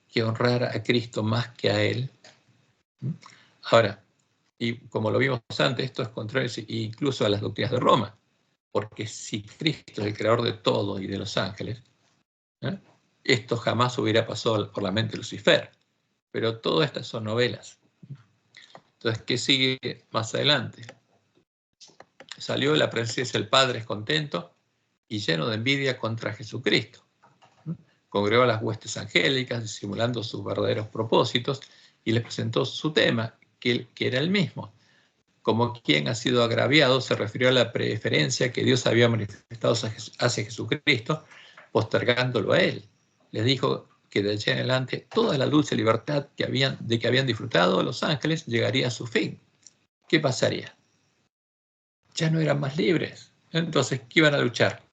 que honrar a Cristo más que a él? Ahora, y como lo vimos antes, esto es contrario incluso a las doctrinas de Roma. Porque si Cristo es el creador de todo y de los ángeles, esto jamás hubiera pasado por la mente de Lucifer. Pero todas estas son novelas. Entonces, ¿qué sigue más adelante? Salió de la presencia del Padre contento y lleno de envidia contra Jesucristo. Congregó a las huestes angélicas, disimulando sus verdaderos propósitos, y les presentó su tema, que era el mismo. Como quien ha sido agraviado, se refirió a la preferencia que Dios había manifestado hacia Jesucristo, postergándolo a él. Les dijo que de allí en adelante toda la dulce libertad de que habían disfrutado los ángeles llegaría a su fin. ¿Qué pasaría? Ya no eran más libres. Entonces, ¿qué iban a luchar?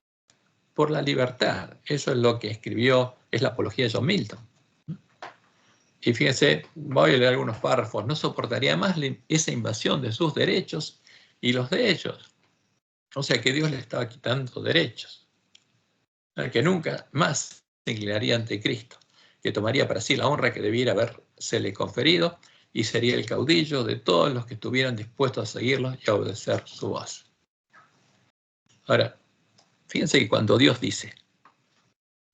Por la libertad. Eso es lo que escribió, es la apología de John Milton. Y fíjense, voy a leer algunos párrafos. No soportaría más esa invasión de sus derechos y los de ellos. O sea que Dios le estaba quitando derechos. Que nunca más se inclinaría ante Cristo, que tomaría para sí la honra que debiera habérsele conferido y sería el caudillo de todos los que estuvieran dispuestos a seguirlo y a obedecer su voz. Ahora, Fíjense que cuando Dios dice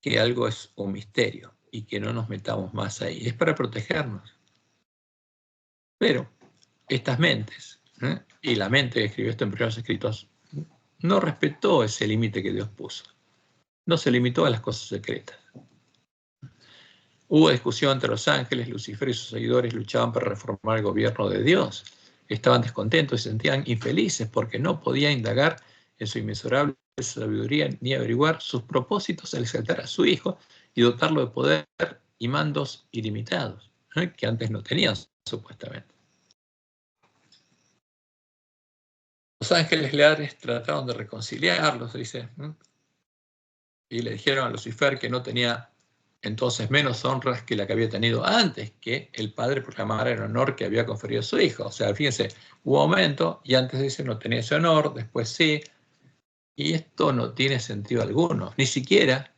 que algo es un misterio y que no nos metamos más ahí, es para protegernos. Pero estas mentes, y la mente que escribió esto en primeros escritos, no respetó ese límite que Dios puso. No se limitó a las cosas secretas. Hubo discusión entre los ángeles, Lucifer y sus seguidores luchaban para reformar el gobierno de Dios. Estaban descontentos y se sentían infelices porque no podían indagar en su inmensurable sabiduría ni averiguar sus propósitos al exaltar a su hijo y dotarlo de poder y mandos ilimitados, que antes no tenían supuestamente. Los ángeles leales trataron de reconciliarlos, dice, y le dijeron a Lucifer que no tenía entonces menos honras que la que había tenido antes que el padre proclamara el honor que había conferido a su hijo. O sea, fíjense, hubo aumento y antes dice no tenía ese honor, después sí, y esto no tiene sentido alguno, ni siquiera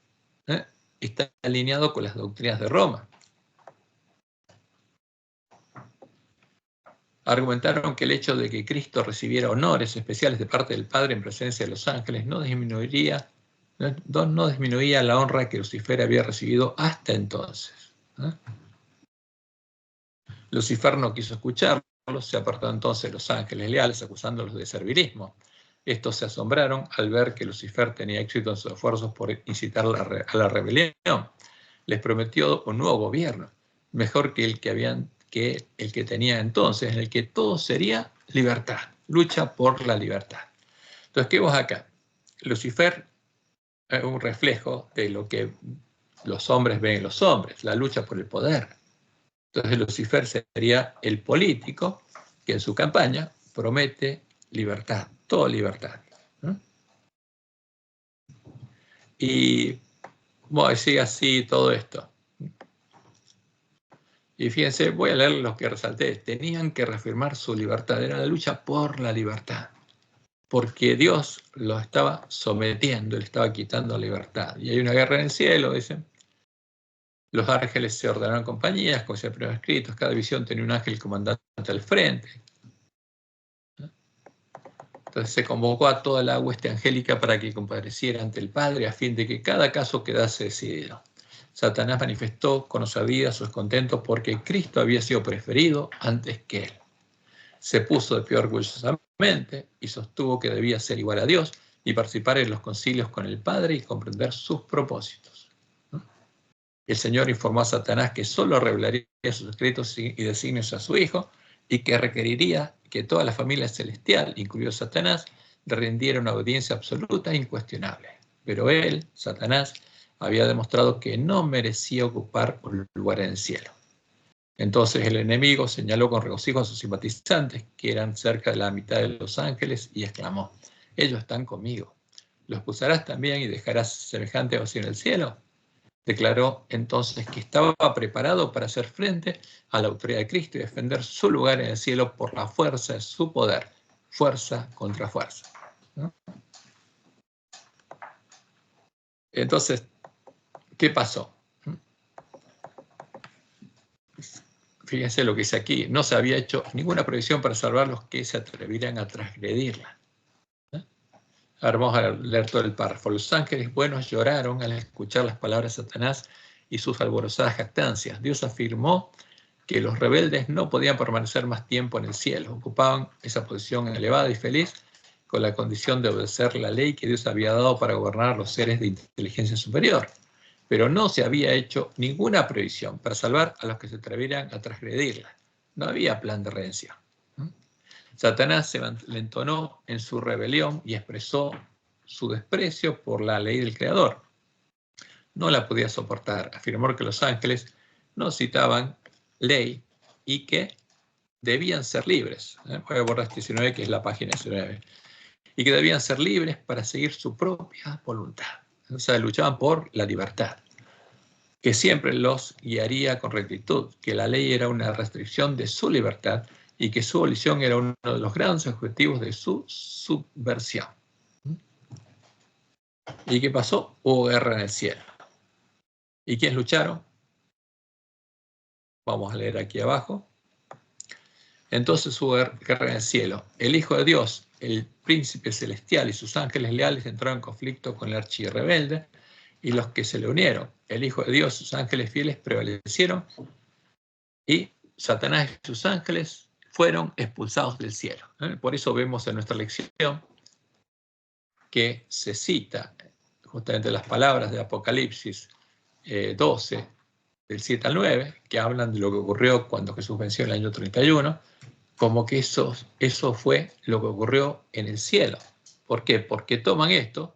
está alineado con las doctrinas de Roma. Argumentaron que el hecho de que Cristo recibiera honores especiales de parte del Padre en presencia de los ángeles no disminuía la honra que Lucifer había recibido hasta entonces. Lucifer no quiso escucharlo, se apartó entonces de los ángeles leales acusándolos de servilismo. Estos se asombraron al ver que Lucifer tenía éxito en sus esfuerzos por incitar a la rebelión. Les prometió un nuevo gobierno, mejor que el que tenía entonces, en el que todo sería libertad, lucha por la libertad. Entonces, ¿qué vemos acá? Lucifer es un reflejo de lo que los hombres ven en los hombres, la lucha por el poder. Entonces Lucifer sería el político que en su campaña promete libertad, toda libertad. Y bueno, sigue así todo esto. Y fíjense, voy a leer los que resalté. Tenían que reafirmar su libertad, era la lucha por la libertad. Porque Dios lo estaba sometiendo, le estaba quitando libertad. Y hay una guerra en el cielo, dicen. Los ángeles se ordenaron compañías, como se ha escrito. Cada división tenía un ángel comandante al frente. Entonces se convocó a toda la hueste angélica para que compareciera ante el Padre a fin de que cada caso quedase decidido. Satanás manifestó con osadía su descontento porque Cristo había sido preferido antes que él. Se puso de pie orgullosamente y sostuvo que debía ser igual a Dios y participar en los concilios con el Padre y comprender sus propósitos. El Señor informó a Satanás que solo revelaría sus secretos y designios a su Hijo y que requeriría que toda la familia celestial, incluido Satanás, rindiera una obediencia absoluta e incuestionable. Pero él, Satanás, había demostrado que no merecía ocupar un lugar en el cielo. Entonces el enemigo señaló con regocijo a sus simpatizantes, que eran cerca de la mitad de los ángeles, y exclamó: ellos están conmigo. ¿Los expulsarás también y dejarás semejante vacío en el cielo? Declaró entonces que estaba preparado para hacer frente a la autoridad de Cristo y defender su lugar en el cielo por la fuerza de su poder, fuerza contra fuerza. ¿No? Entonces, ¿qué pasó? Fíjense lo que dice aquí: no se había hecho ninguna previsión para salvar los que se atrevieran a transgredirla. Ahora vamos a leer todo el párrafo. Los ángeles buenos lloraron al escuchar las palabras de Satanás y sus alborozadas jactancias. Dios afirmó que los rebeldes no podían permanecer más tiempo en el cielo. Ocupaban esa posición elevada y feliz con la condición de obedecer la ley que Dios había dado para gobernar a los seres de inteligencia superior. Pero no se había hecho ninguna previsión para salvar a los que se atrevieran a transgredirla. No había plan de redención. Satanás se envalentonó en su rebelión y expresó su desprecio por la ley del Creador. No la podía soportar. Afirmó que los ángeles no citaban ley y que debían ser libres. Voy a borrar este 19, que es la página 19. Y que debían ser libres para seguir su propia voluntad. O sea, luchaban por la libertad, que siempre los guiaría con rectitud, que la ley era una restricción de su libertad y que su abolición era uno de los grandes objetivos de su subversión. ¿Y qué pasó? Hubo guerra en el cielo. ¿Y quiénes lucharon? Vamos a leer aquí abajo. Entonces hubo guerra en el cielo. El Hijo de Dios, el príncipe celestial y sus ángeles leales entraron en conflicto con el archirrebelde, y los que se le unieron, el Hijo de Dios, sus ángeles fieles, prevalecieron, y Satanás y sus ángeles fueron expulsados del cielo. Por eso vemos en nuestra lección que se cita justamente las palabras de Apocalipsis 12, del 7 al 9, que hablan de lo que ocurrió cuando Jesús venció en el año 31, como que eso fue lo que ocurrió en el cielo. ¿Por qué? Porque toman esto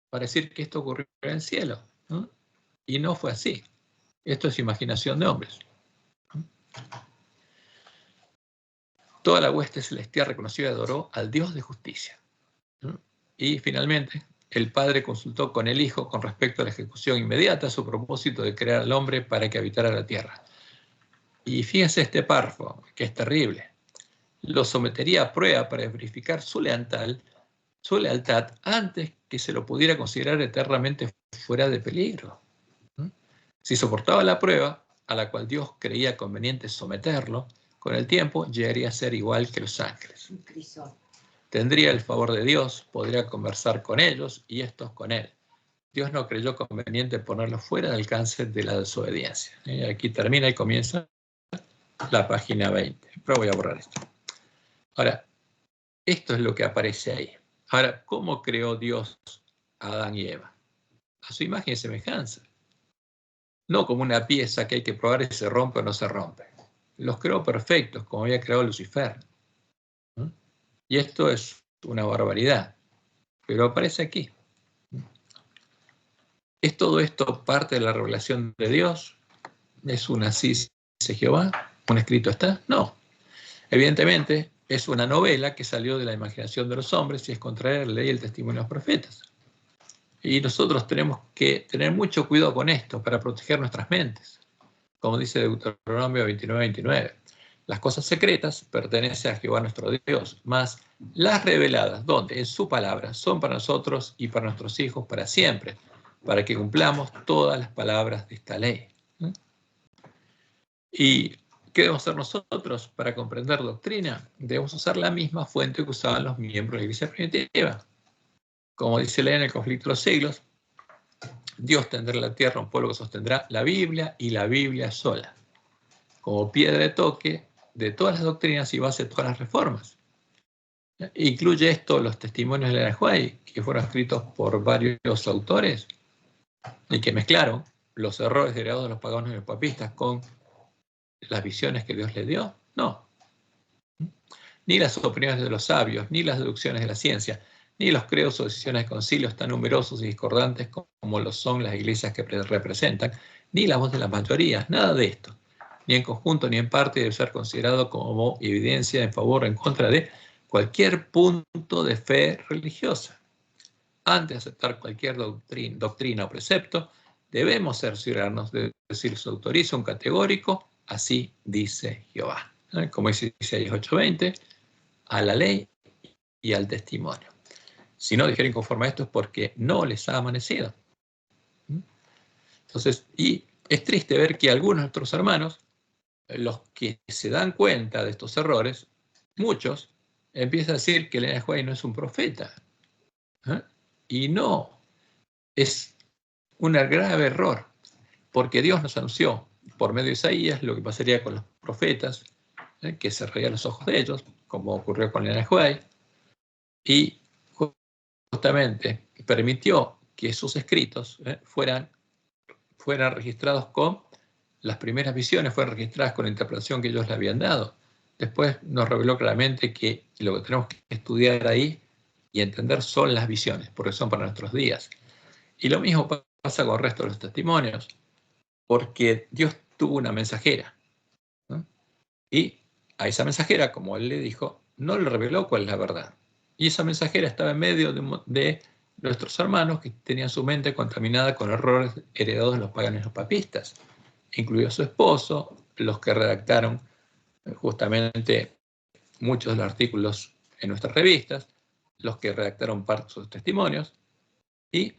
para decir que esto ocurrió en el cielo, ¿no? Y no fue así. Esto es imaginación de hombres. Toda la hueste celestial reconoció y adoró al Dios de justicia. Y finalmente, el Padre consultó con el Hijo con respecto a la ejecución inmediata a su propósito de crear al hombre para que habitara la tierra. Y fíjense este párrafo, que es terrible. Lo sometería a prueba para verificar su lealtad antes que se lo pudiera considerar eternamente fuera de peligro. Si soportaba la prueba, a la cual Dios creía conveniente someterlo, con el tiempo llegaría a ser igual que los ángeles. Tendría el favor de Dios, podría conversar con ellos y estos con él. Dios no creyó conveniente ponerlo fuera del alcance de la desobediencia. Aquí termina y comienza la página 20. Pero voy a borrar esto. Ahora, esto es lo que aparece ahí. Ahora, ¿cómo creó Dios a Adán y Eva? A su imagen y semejanza. No como una pieza que hay que probar si se rompe o no se rompe. Los creó perfectos, como había creado Lucifer. Y esto es una barbaridad. Pero aparece aquí. ¿Es todo esto parte de la revelación de Dios? ¿Es un así dice Jehová? ¿Un escrito está? No. Evidentemente, es una novela que salió de la imaginación de los hombres y es contraria a la ley y el testimonio de los profetas. Y nosotros tenemos que tener mucho cuidado con esto para proteger nuestras mentes. Como dice Deuteronomio 29:29. Las cosas secretas pertenecen a Jehová nuestro Dios, mas las reveladas, donde en su palabra, son para nosotros y para nuestros hijos para siempre, para que cumplamos todas las palabras de esta ley. ¿Y qué debemos hacer nosotros para comprender doctrina? Debemos usar la misma fuente que usaban los miembros de la iglesia primitiva. Como dice la ley en el conflicto de los siglos, Dios tendrá en la tierra un pueblo que sostendrá la Biblia y la Biblia sola, como piedra de toque de todas las doctrinas y base de todas las reformas. Incluye esto los testimonios de la White, que fueron escritos por varios autores y que mezclaron los errores heredados de los paganos y los papistas con las visiones que Dios les dio. No. Ni las opiniones de los sabios, ni las deducciones de la ciencia, ni los credos o decisiones de concilios tan numerosos y discordantes como lo son las iglesias que representan, ni la voz de las mayorías, nada de esto. Ni en conjunto ni en parte debe ser considerado como evidencia en favor o en contra de cualquier punto de fe religiosa. Antes de aceptar cualquier doctrina o precepto, debemos cerciorarnos de decir si autoriza un categórico, así dice Jehová. Como dice Isaías 8:20, a la ley y al testimonio. Si no dijeron conforme a esto es porque no les ha amanecido. Entonces, y es triste ver que algunos de nuestros hermanos, los que se dan cuenta de estos errores, muchos empiezan a decir que Elena White no es un profeta. Y no, es un grave error, porque Dios nos anunció por medio de Isaías lo que pasaría con los profetas, que cerraría los ojos de ellos, como ocurrió con Elena White, y justamente permitió que sus escritos fueran registrados con las primeras visiones, fueron registradas con la interpretación que ellos le habían dado. Después nos reveló claramente que lo que tenemos que estudiar ahí y entender son las visiones, porque son para nuestros días. Y lo mismo pasa con el resto de los testimonios, porque Dios tuvo una mensajera, ¿no? Y a esa mensajera, como él le dijo, no le reveló cuál es la verdad. Y esa mensajera estaba en medio de nuestros hermanos que tenían su mente contaminada con errores heredados de los paganos y los papistas, incluido su esposo, los que redactaron justamente muchos de los artículos en nuestras revistas, los que redactaron parte de sus testimonios, y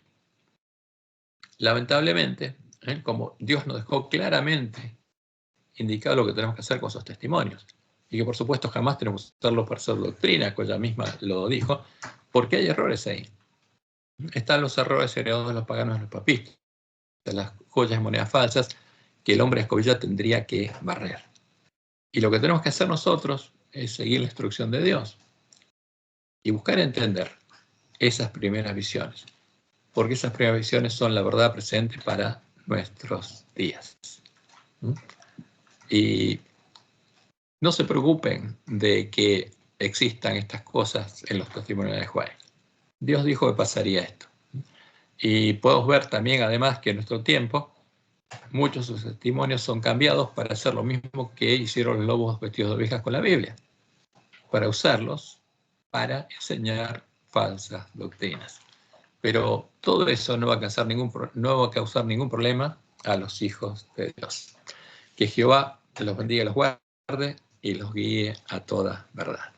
lamentablemente, como Dios nos dejó claramente indicado lo que tenemos que hacer con esos testimonios, y que por supuesto jamás tenemos que usarlos para hacer doctrina, que ella misma lo dijo, porque hay errores ahí. Están los errores heredados de los paganos y los papistas, de las joyas y monedas falsas que el hombre escobilla tendría que barrer. Y lo que tenemos que hacer nosotros es seguir la instrucción de Dios y buscar entender esas primeras visiones, porque esas primeras visiones son la verdad presente para nuestros días. Y no se preocupen de que existan estas cosas en los testimonios de Jehová. Dios dijo que pasaría esto. Y podemos ver también, además, que en nuestro tiempo, muchos de sus testimonios son cambiados para hacer lo mismo que hicieron los lobos vestidos de ovejas con la Biblia, para usarlos para enseñar falsas doctrinas. Pero todo eso no va a causar ningún problema a los hijos de Dios. Que Jehová los bendiga y los guarde y los guíe a toda verdad.